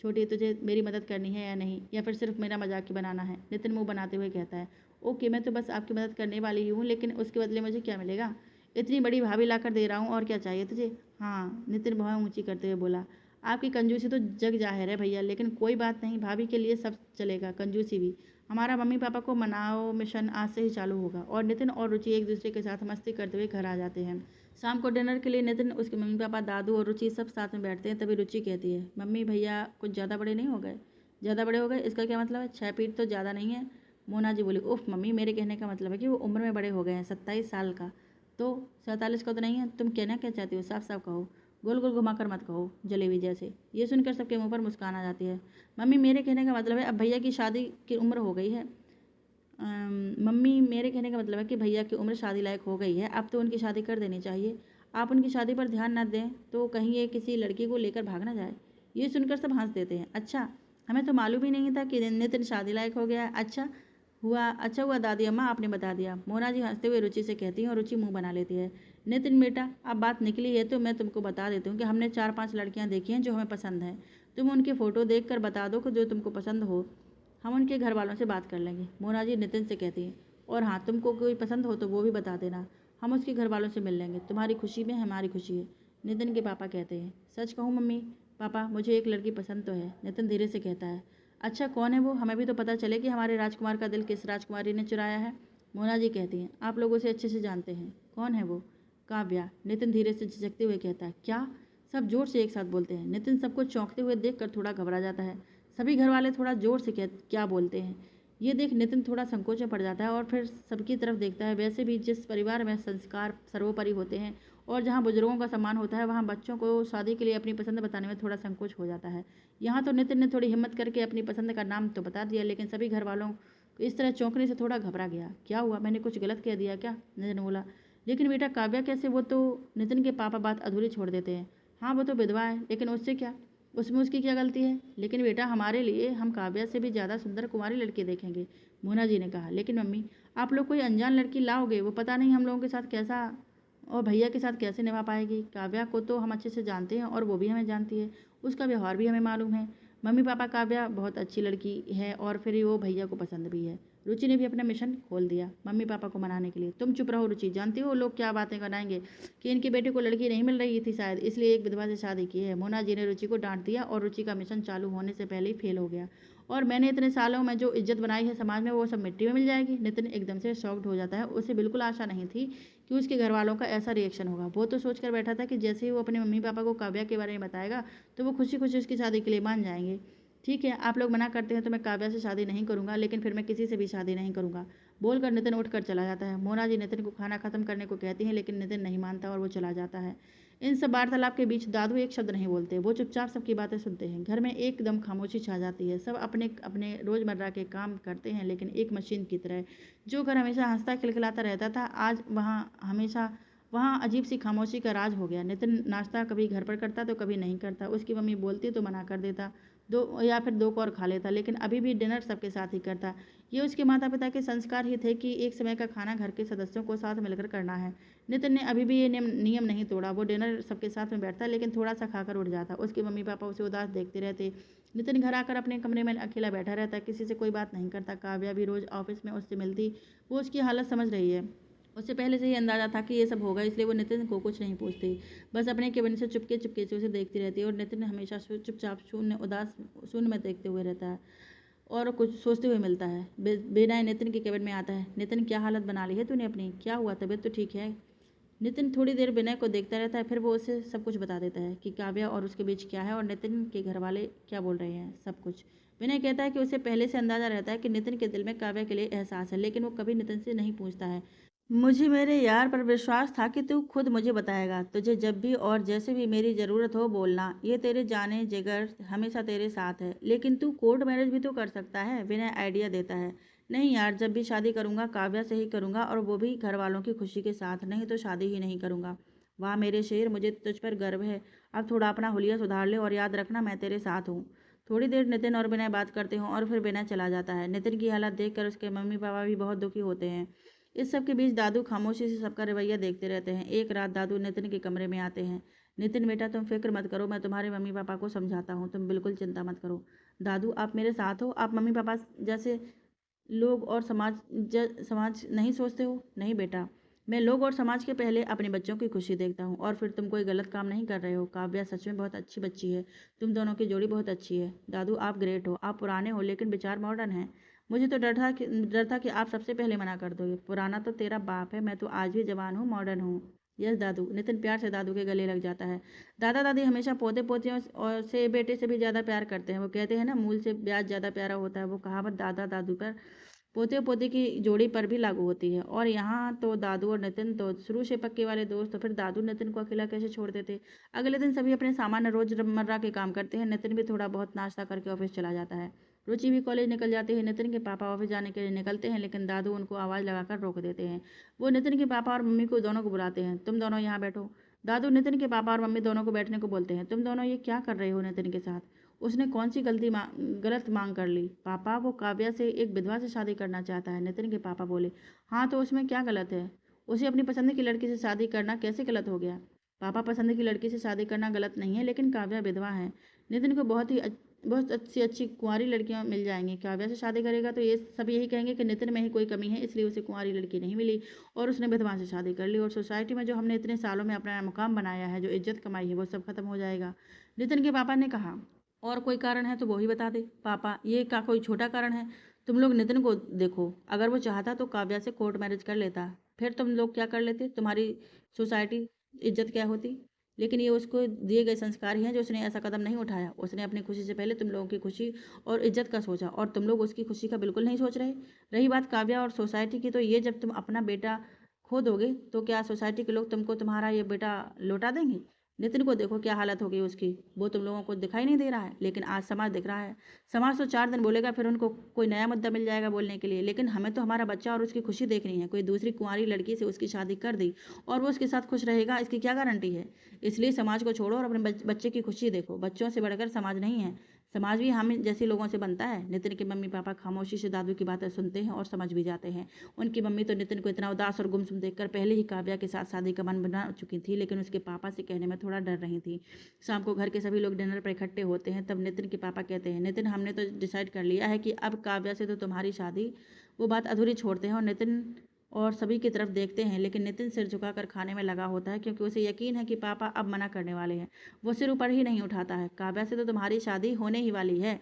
छोटी, तुझे मेरी मदद करनी है या नहीं, या फिर सिर्फ मेरा मजाक ही बनाना है? नितिन मुंह बनाते हुए कहता है, ओके मैं तो बस आपकी मदद करने वाली हूँ, लेकिन उसके बदले मुझे क्या मिलेगा? इतनी बड़ी भाभी लाकर दे रहा हूँ, और क्या चाहिए तुझे? हाँ, नितिन बहुत ऊंची करते हुए बोला, आपकी कंजूसी तो जग जाहिर है भैया, लेकिन कोई बात नहीं, भाभी के लिए सब चलेगा, कंजूसी भी। हमारा मम्मी पापा को मनाओ मिशन आज से ही चालू होगा। और नितिन और रुचि एक दूसरे के साथ मस्ती करते हुए घर आ जाते हैं। शाम को डिनर के लिए नितिन, उसके मम्मी पापा, दादू और रुचि सब साथ में बैठते हैं। तभी रुचि कहती है, मम्मी भैया कुछ ज़्यादा बड़े नहीं हो गए? ज़्यादा बड़े हो गए इसका क्या मतलब है? 6 फीट तो ज़्यादा नहीं है। मोना जी बोली, उफ मम्मी, मेरे कहने का मतलब है कि वो उम्र में बड़े हो गए हैं। 27 साल का तो 47 का तो नहीं है। तुम कहना क्या चाहती हो, साफ साफ कहो, गोल गोल घुमाकर मत कहो जलेबी जैसे। ये सुनकर सबके मुंह पर मुस्कान आ जाती है। मम्मी मेरे कहने का मतलब है अब भैया की शादी की उम्र हो गई है। मम्मी मेरे कहने का मतलब है कि भैया की उम्र शादी लायक हो गई है, अब तो उनकी शादी कर देनी चाहिए। आप उनकी शादी पर ध्यान न दें तो कहीं ये किसी लड़की को लेकर भाग ना जाए। ये सुनकर सब हंस देते हैं। अच्छा, हमें तो मालूम ही नहीं था कि नितिन शादी लायक हो गया। अच्छा हुआ दादी अम्मा आपने बता दिया। मोना जी हंसते हुए रुचि से कहती हैं और रुचि मुंह बना लेती है। नितिन बेटा, अब बात निकली है तो मैं तुमको बता देती हूँ कि हमने 4-5 लड़कियाँ देखी हैं जो हमें पसंद हैं। तुम उनकी फ़ोटो देख कर बता दो कि जो तुमको पसंद हो, हम उनके घर वालों से बात कर लेंगे। मोना जी नितिन से कहती हैं, और हाँ, तुमको कोई पसंद हो तो वो भी बता देना, हम उसके घर वालों से मिल लेंगे। तुम्हारी खुशी में हमारी खुशी है। नितिन के पापा कहते हैं, सच कहूँ मम्मी पापा, मुझे एक लड़की पसंद तो है। नितिन धीरे से कहता है, अच्छा कौन है वो? हमें भी तो पता चले कि हमारे राजकुमार का दिल किस राजकुमारी ने चुराया है। मोना जी कहती हैं, आप लोग उसे अच्छे से जानते हैं। कौन है वो? काव्या। नितिन धीरे से झिझकते हुए कहता है, क्या? सब जोर से एक साथ बोलते हैं। नितिन सबको चौंकते हुए देखकर थोड़ा घबरा जाता है। सभी घर वाले थोड़ा जोर से क्या बोलते हैं, ये देख नितिन थोड़ा संकोच में पड़ जाता है और फिर सबकी तरफ देखता है। वैसे भी जिस परिवार में संस्कार सर्वोपरि होते हैं और जहाँ बुजुर्गों का सम्मान होता है, वहाँ बच्चों को शादी के लिए अपनी पसंद बताने में थोड़ा संकोच हो जाता है। यहाँ तो नितिन ने थोड़ी हिम्मत करके अपनी पसंद का नाम तो बता दिया, लेकिन सभी घर वालों को इस तरह चौंकने से थोड़ा घबरा गया। क्या हुआ, मैंने कुछ गलत कह दिया क्या? नितिन बोला, लेकिन बेटा काव्या कैसे? वो तो, नितिन के पापा बात अधूरी छोड़ देते हैं। हाँ वो तो विधवा है, लेकिन उससे क्या, उसमें उसकी क्या गलती है? लेकिन बेटा हमारे लिए हम काव्या से भी ज़्यादा सुंदर कुमारी लड़की देखेंगे। मोना जी ने कहा, लेकिन मम्मी आप लोग कोई अनजान लड़की लाओगे, वो पता नहीं हम लोगों के साथ कैसा और भैया के साथ कैसे निभा पाएगी। काव्या को तो हम अच्छे से जानते हैं और वो भी हमें जानती है, उसका व्यवहार भी हमें मालूम है। मम्मी पापा, काव्या बहुत अच्छी लड़की है और फिर वो भैया को पसंद भी है। रुचि ने भी अपना मिशन खोल दिया मम्मी पापा को मनाने के लिए। तुम चुप रहो रुचि, जानती हो लोग क्या बातें बनाएंगे कि इनके बेटे को लड़की नहीं मिल रही थी शायद, इसलिए एक विधवा से शादी की है। मोना जी ने रुचि को डांट दिया और रुचि का मिशन चालू होने से पहले ही फेल हो गया। और मैंने इतने सालों में जो इज्जत बनाई है समाज में, वो सब मिट्टी में मिल जाएगी। नितिन एकदम से शॉक्ड हो जाता है। उसे बिल्कुल आशा नहीं थी कि उसके घर वालों का ऐसा रिएक्शन होगा। वो तो सोचकर बैठा था कि जैसे ही वो अपने मम्मी पापा को काव्या के बारे में बताएगा तो वो खुशी खुशी उसकी शादी के लिए मान जाएंगे। ठीक है, आप लोग मना करते हैं तो मैं काव्या से शादी नहीं करूंगा, लेकिन फिर मैं किसी से भी शादी नहीं करूंगा, बोलकर नितिन उठकर चला जाता है। मोना जी नितिन को खाना खत्म करने को कहती हैं, लेकिन नितिन नहीं मानता और वो चला जाता है। इन सब वार्तालाप के बीच दादू एक शब्द नहीं बोलते, वो चुपचाप सबकी बातें सुनते हैं। घर में एकदम खामोशी छा जाती है। सब अपने अपने रोजमर्रा के काम करते हैं, लेकिन एक मशीन की तरह। जो घर हमेशा हंसता खिलखिलाता रहता था, आज वहाँ अजीब सी खामोशी का राज हो गया। नितिन नाश्ता कभी घर पर करता तो कभी नहीं करता। उसकी मम्मी बोलती तो मना कर देता, दो या फिर दो कौर खा लेता, लेकिन अभी भी डिनर सबके साथ ही करता। ये उसके माता पिता के संस्कार ही थे कि एक समय का खाना घर के सदस्यों को साथ मिलकर करना है। नितिन ने अभी भी ये नियम नहीं तोड़ा। वो डिनर सबके साथ में बैठता, लेकिन थोड़ा सा खाकर उठ जाता। उसके मम्मी पापा उसे उदास देखते रहते। नितिन घर आकर अपने कमरे में अकेला बैठा रहता, किसी से कोई बात नहीं करता। काव्या भी रोज ऑफिस में उससे मिलती, वो उसकी हालत समझ रही है। उसे पहले से ही अंदाजा था कि ये सब होगा, इसलिए वो नितिन को कुछ नहीं पूछती, बस अपने केबिन से चुपके चुपके से उसे देखती रहती है। और नितिन हमेशा चुपचाप शून्य में देखते हुए रहता है और कुछ सोचते हुए मिलता है। बेनाए नितिन के केबिन में आता है। नितिन, क्या हालत बना ली है तूने अपनी? क्या हुआ, तबीयत तो ठीक है? नितिन थोड़ी देर विनय को देखता रहता है, फिर वो उसे सब कुछ बता देता है कि काव्या और उसके बीच क्या है और नितिन के घर वाले क्या बोल रहे हैं, सब कुछ। विनय कहता है कि उसे पहले से अंदाजा रहता है कि नितिन के दिल में काव्या के लिए एहसास है, लेकिन वो कभी नितिन से नहीं पूछता है। मुझे मेरे यार पर विश्वास था कि तू खुद मुझे बताएगा। तुझे जब भी और जैसे भी मेरी ज़रूरत हो बोलना। ये तेरे जाने जिगर हमेशा तेरे साथ है। लेकिन तू कोर्ट मैरिज भी तो कर सकता है, विनय आइडिया देता है। नहीं यार, जब भी शादी करूँगा काव्या से ही करूँगा, और वो भी घर वालों की खुशी के साथ, नहीं तो शादी ही नहीं करूँगा। वाह मेरे शेर, मुझे तुझ पर गर्व है। अब थोड़ा अपना हुलिया सुधार ले और याद रखना मैं तेरे साथ हूँ। थोड़ी देर नितिन और विनय बात करते हों और फिर विनय चला जाता है। नितिन की हालत देखकर उसके मम्मी पापा भी बहुत दुखी होते हैं। इस सब के बीच दादू खामोशी से सबका रवैया देखते रहते हैं। एक रात दादू नितिन के कमरे में आते हैं। नितिन बेटा, तुम फिक्र मत करो, मैं तुम्हारे मम्मी पापा को समझाता हूँ, तुम बिल्कुल चिंता मत करो। दादू, आप मेरे साथ हो? आप मम्मी पापा जैसे लोग और समाज नहीं सोचते हो? नहीं बेटा, मैं लोग और समाज के पहले अपने बच्चों की खुशी देखता हूँ। और फिर तुम कोई गलत काम नहीं कर रहे हो। काव्या सच में बहुत अच्छी बच्ची है। तुम दोनों की जोड़ी बहुत अच्छी है। दादू, आप ग्रेट हो। आप पुराने हो लेकिन विचार मॉडर्न हैं। मुझे तो डर था कि आप सबसे पहले मना कर दोगे। पुराना तो तेरा बाप है, मैं तो आज भी जवान हूँ, मॉडर्न हूँ। यस दादू। नितिन प्यार से दादू के गले लग जाता है। दादा दादी हमेशा पोते पोतियों और से बेटे से भी ज़्यादा प्यार करते हैं। वो कहते हैं ना, मूल से ब्याज ज़्यादा प्यारा होता है। वो कहावत दादा दादू पर, पोते पोते की जोड़ी पर भी लागू होती है। और यहाँ तो दादू और नितिन तो शुरू से पक्के वाले दोस्त, तो फिर दादू नितिन को अकेला कैसे छोड़ देते। अगले दिन सभी अपने सामान्य रोजमर्रा के काम करते हैं। नितिन भी थोड़ा बहुत नाश्ता करके ऑफिस चला जाता है। रुचि भी कॉलेज निकल जाती है। नितिन के पापा ऑफिस जाने के लिए निकलते हैं, लेकिन दादू उनको आवाज़ लगाकर रोक देते हैं। वो नितिन के पापा और मम्मी को दोनों को बुलाते हैं। तुम दोनों यहाँ बैठो। दादू नितिन के पापा और मम्मी दोनों को बैठने को बोलते हैं। तुम दोनों ये क्या कर रहे हो नितिन के साथ? उसने कौन सी गलत मांग कर ली? पापा, वो काव्या से एक विधवा से शादी करना चाहता है। नितिन के पापा बोले। हाँ, तो उसमें क्या गलत है? उसे अपनी पसंद की लड़की से शादी करना कैसे गलत हो गया? पापा, पसंद की लड़की से शादी करना गलत नहीं है, लेकिन काव्या विधवा है। नितिन को बहुत अच्छी अच्छी कुंवारी लड़कियां मिल जाएंगी। काव्या से शादी करेगा तो ये सब यही कहेंगे कि नितिन में ही कोई कमी है, इसलिए उसे कुंवारी लड़की नहीं मिली और उसने विधवा से शादी कर ली। और सोसाइटी में जो हमने इतने सालों में अपना मुकाम बनाया है, जो इज्जत कमाई है, वो सब खत्म हो जाएगा। नितिन के पापा ने कहा। और कोई कारण है तो वो ही बता दे। पापा, ये का कोई छोटा कारण है? तुम लोग नितिन को देखो, अगर वो चाहता तो काव्या से कोर्ट मैरिज कर लेता। फिर तुम लोग क्या कर लेते? तुम्हारी सोसाइटी इज्जत क्या होती? लेकिन ये उसको दिए गए संस्कार ही हैं जो उसने ऐसा कदम नहीं उठाया। उसने अपनी खुशी से पहले तुम लोगों की खुशी और इज्जत का सोचा, और तुम लोग उसकी खुशी का बिल्कुल नहीं सोच रहे। रही बात काव्या और सोसाइटी की, तो ये जब तुम अपना बेटा खो दोगे तो क्या सोसाइटी के लोग तुमको तुम्हारा ये बेटा लौटा देंगे? नितिन को देखो क्या हालत हो गई उसकी। वो तुम लोगों को दिखाई नहीं दे रहा है, लेकिन आज समाज दिख रहा है। समाज तो 4 दिन बोलेगा, फिर उनको कोई नया मुद्दा मिल जाएगा बोलने के लिए। लेकिन हमें तो हमारा बच्चा और उसकी खुशी देखनी है। कोई दूसरी कुंवारी लड़की से उसकी शादी कर दी और वो उसके साथ खुश रहेगा, इसकी क्या गारंटी है? इसलिए समाज को छोड़ो और अपने बच्चे की खुशी देखो। बच्चों से बढ़कर समाज नहीं है। समाज भी हम जैसे लोगों से बनता है। नितिन के मम्मी पापा खामोशी से दादू की बातें सुनते हैं और समझ भी जाते हैं। उनकी मम्मी तो नितिन को इतना उदास और गुमसुम देखकर पहले ही काव्या के साथ शादी का मन बना चुकी थी, लेकिन उसके पापा से कहने में थोड़ा डर रही थी। शाम को घर के सभी लोग डिनर पर इकट्ठे होते हैं। तब नितिन के पापा कहते हैं, नितिन, हमने तो डिसाइड कर लिया है कि अब काव्या से तो तुम्हारी शादी। वो बात अधूरी छोड़ते हैं और नितिन और सभी की तरफ देखते हैं, लेकिन नितिन सिर झुकाकर खाने में लगा होता है, क्योंकि उसे यकीन है कि पापा अब मना करने वाले हैं। वो सिर ऊपर ही नहीं उठाता है। काव्या से तो तुम्हारी शादी होने ही वाली है,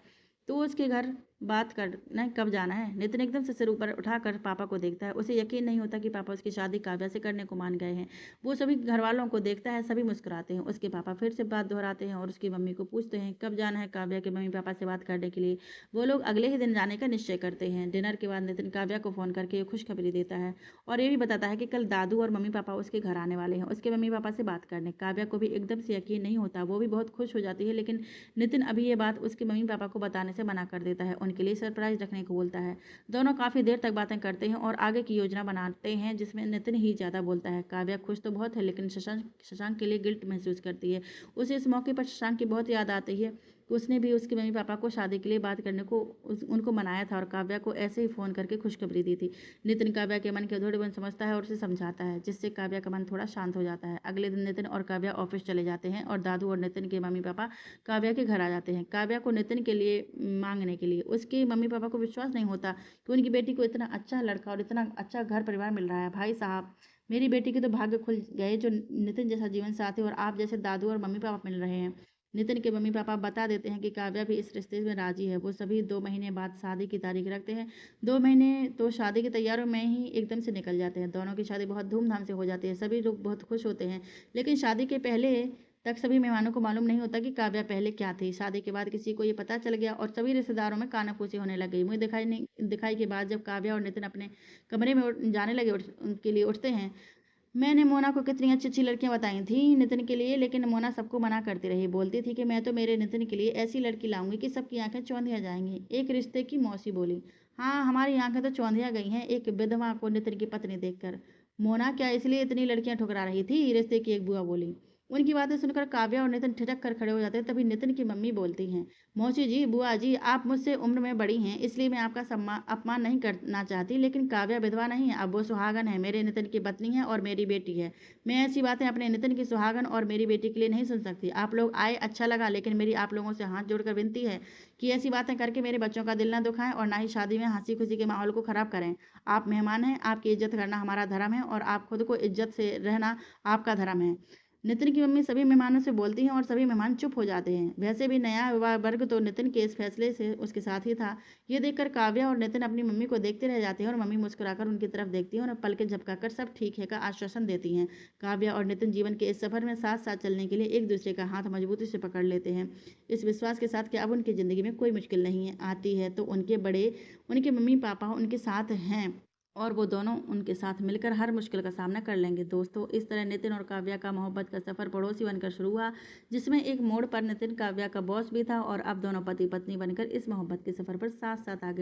तो उसके घर बात करना कब जाना है? नितिन एकदम से सिर ऊपर उठाकर पापा को देखता है। उसे यकीन नहीं होता कि पापा उसकी शादी काव्या से करने को मान गए हैं। वो सभी घर वालों को देखता है, सभी मुस्कुराते हैं। उसके पापा फिर से बात दोहराते हैं और उसकी मम्मी को पूछते हैं कब जाना है काव्या के मम्मी पापा से बात करने के लिए। वो लोग अगले ही दिन जाने का निश्चय करते हैं। डिनर के बाद नितिन काव्या को फ़ोन करके ये खुशखबरी देता है और ये भी बताता है कि कल दादू और मम्मी पापा उसके घर आने वाले हैं उसके मम्मी पापा से बात करने। काव्या को भी एकदम से यकीन नहीं होता। वो भी बहुत खुश हो जाती है, लेकिन नितिन अभी ये बात उसके मम्मी पापा को बताने से मना कर देता है। उनके लिए सरप्राइज रखने को बोलता है। दोनों काफ़ी देर तक बातें करते हैं और आगे की योजना बनाते हैं, जिसमें नितिन ही ज़्यादा बोलता है। काव्या खुश तो बहुत है, लेकिन शशांक शशांक के लिए गिल्ट महसूस करती है। उसे इस मौके पर शशांक की बहुत याद आती है। उसने भी उसके मम्मी पापा को शादी के लिए बात करने को उनको मनाया था और काव्या को ऐसे ही फ़ोन करके खुशखबरी दी थी। नितिन काव्या के मन के अधूरेपन समझता है और उसे समझाता है, जिससे काव्या का मन थोड़ा शांत हो जाता है। अगले दिन नितिन और काव्या ऑफिस चले जाते हैं और दादू और नितिन के मम्मी पापा काव्या के घर आ जाते हैं, काव्या को नितिन के लिए मांगने के लिए। उसके मम्मी पापा को विश्वास नहीं होता कि उनकी बेटी को इतना अच्छा लड़का और इतना अच्छा घर परिवार मिल रहा है। भाई साहब, मेरी बेटी के तो भाग्य खुल गए जो नितिन जैसा जीवन साथी और आप जैसे दादू और मम्मी पापा मिल रहे हैं। नितिन के मम्मी पापा बता देते हैं कि काव्या भी इस रिश्ते में राजी है। वो सभी 2 महीने बाद शादी की तारीख रखते हैं। 2 महीने तो शादी की तैयारियों में ही एकदम से निकल जाते हैं। दोनों की शादी बहुत धूमधाम से हो जाती है। सभी लोग बहुत खुश होते हैं, लेकिन शादी के पहले तक सभी मेहमानों को मालूम नहीं होता कि काव्या पहले क्या थी। शादी के बाद किसी को ये पता चल गया और सभी रिश्तेदारों में कानाफूसी होने लग गई। मुझे दिखाई के बाद जब काव्या और नितिन अपने कमरे में जाने लगे उनके लिए उठते हैं, मैंने मोना को कितनी अच्छी-अच्छी लड़कियाँ बताई थी नितिन के लिए, लेकिन मोना सबको मना करती रही। बोलती थी कि मैं तो मेरे नितिन के लिए ऐसी लड़की लाऊँगी कि सबकी आँखें चौंधिया जाएँगी। एक रिश्ते की मौसी बोली, हाँ, हमारी आँखें तो चौंधिया गई हैं एक विधवा को नितिन की पत्नी देखकर। मोना क्या इसलिए इतनी लड़कियाँ ठुकरा रही थी? रिश्ते की एक बुआ बोली। उनकी बातें सुनकर काव्या और नितिन ठिठक कर खड़े हो जाते हैं। तभी नितिन की मम्मी बोलती हैं, मौसी जी, बुआ जी, आप मुझसे उम्र में बड़ी हैं, इसलिए मैं आपका अपमान नहीं करना चाहती, लेकिन काव्या विधवा नहीं है, अब वो सुहागन है, मेरे नितिन की पत्नी है और मेरी बेटी है। मैं ऐसी बातें अपने नितिन की सुहागन और मेरी बेटी के लिए नहीं सुन सकती। आप लोग आए अच्छा लगा, लेकिन मेरी आप लोगों से हाथ जोड़कर विनती है कि ऐसी बातें करके मेरे बच्चों का दिल ना दुखाएं और ना ही शादी में हंसी खुशी के माहौल को खराब करें। आप मेहमान हैं, आपकी इज्जत करना हमारा धर्म है और आप खुद को इज्जत से रहना आपका धर्म है। नितिन की मम्मी सभी मेहमानों से बोलती हैं और सभी मेहमान चुप हो जाते हैं। वैसे भी नया युवा वर्ग तो नितिन के इस फैसले से उसके साथ ही था। ये देखकर काव्या और नितिन अपनी मम्मी को देखते रह जाते हैं और मम्मी मुस्कुराकर उनकी तरफ देखती हैं और पलकें झपकाकर सब ठीक है का आश्वासन देती हैं। काव्या और नितिन जीवन के इस सफर में साथ साथ चलने के लिए एक दूसरे का हाथ मजबूती से पकड़ लेते हैं, इस विश्वास के साथ कि अब उनकी ज़िंदगी में कोई मुश्किल नहीं आती है तो उनके मम्मी पापा उनके साथ हैं और वो दोनों उनके साथ मिलकर हर मुश्किल का सामना कर लेंगे। दोस्तों, इस तरह नितिन और काव्या का मोहब्बत का सफ़र पड़ोसी बनकर शुरू हुआ, जिसमें एक मोड़ पर नितिन काव्या का बॉस भी था और अब दोनों पति पत्नी बनकर इस मोहब्बत के सफ़र पर साथ साथ आगे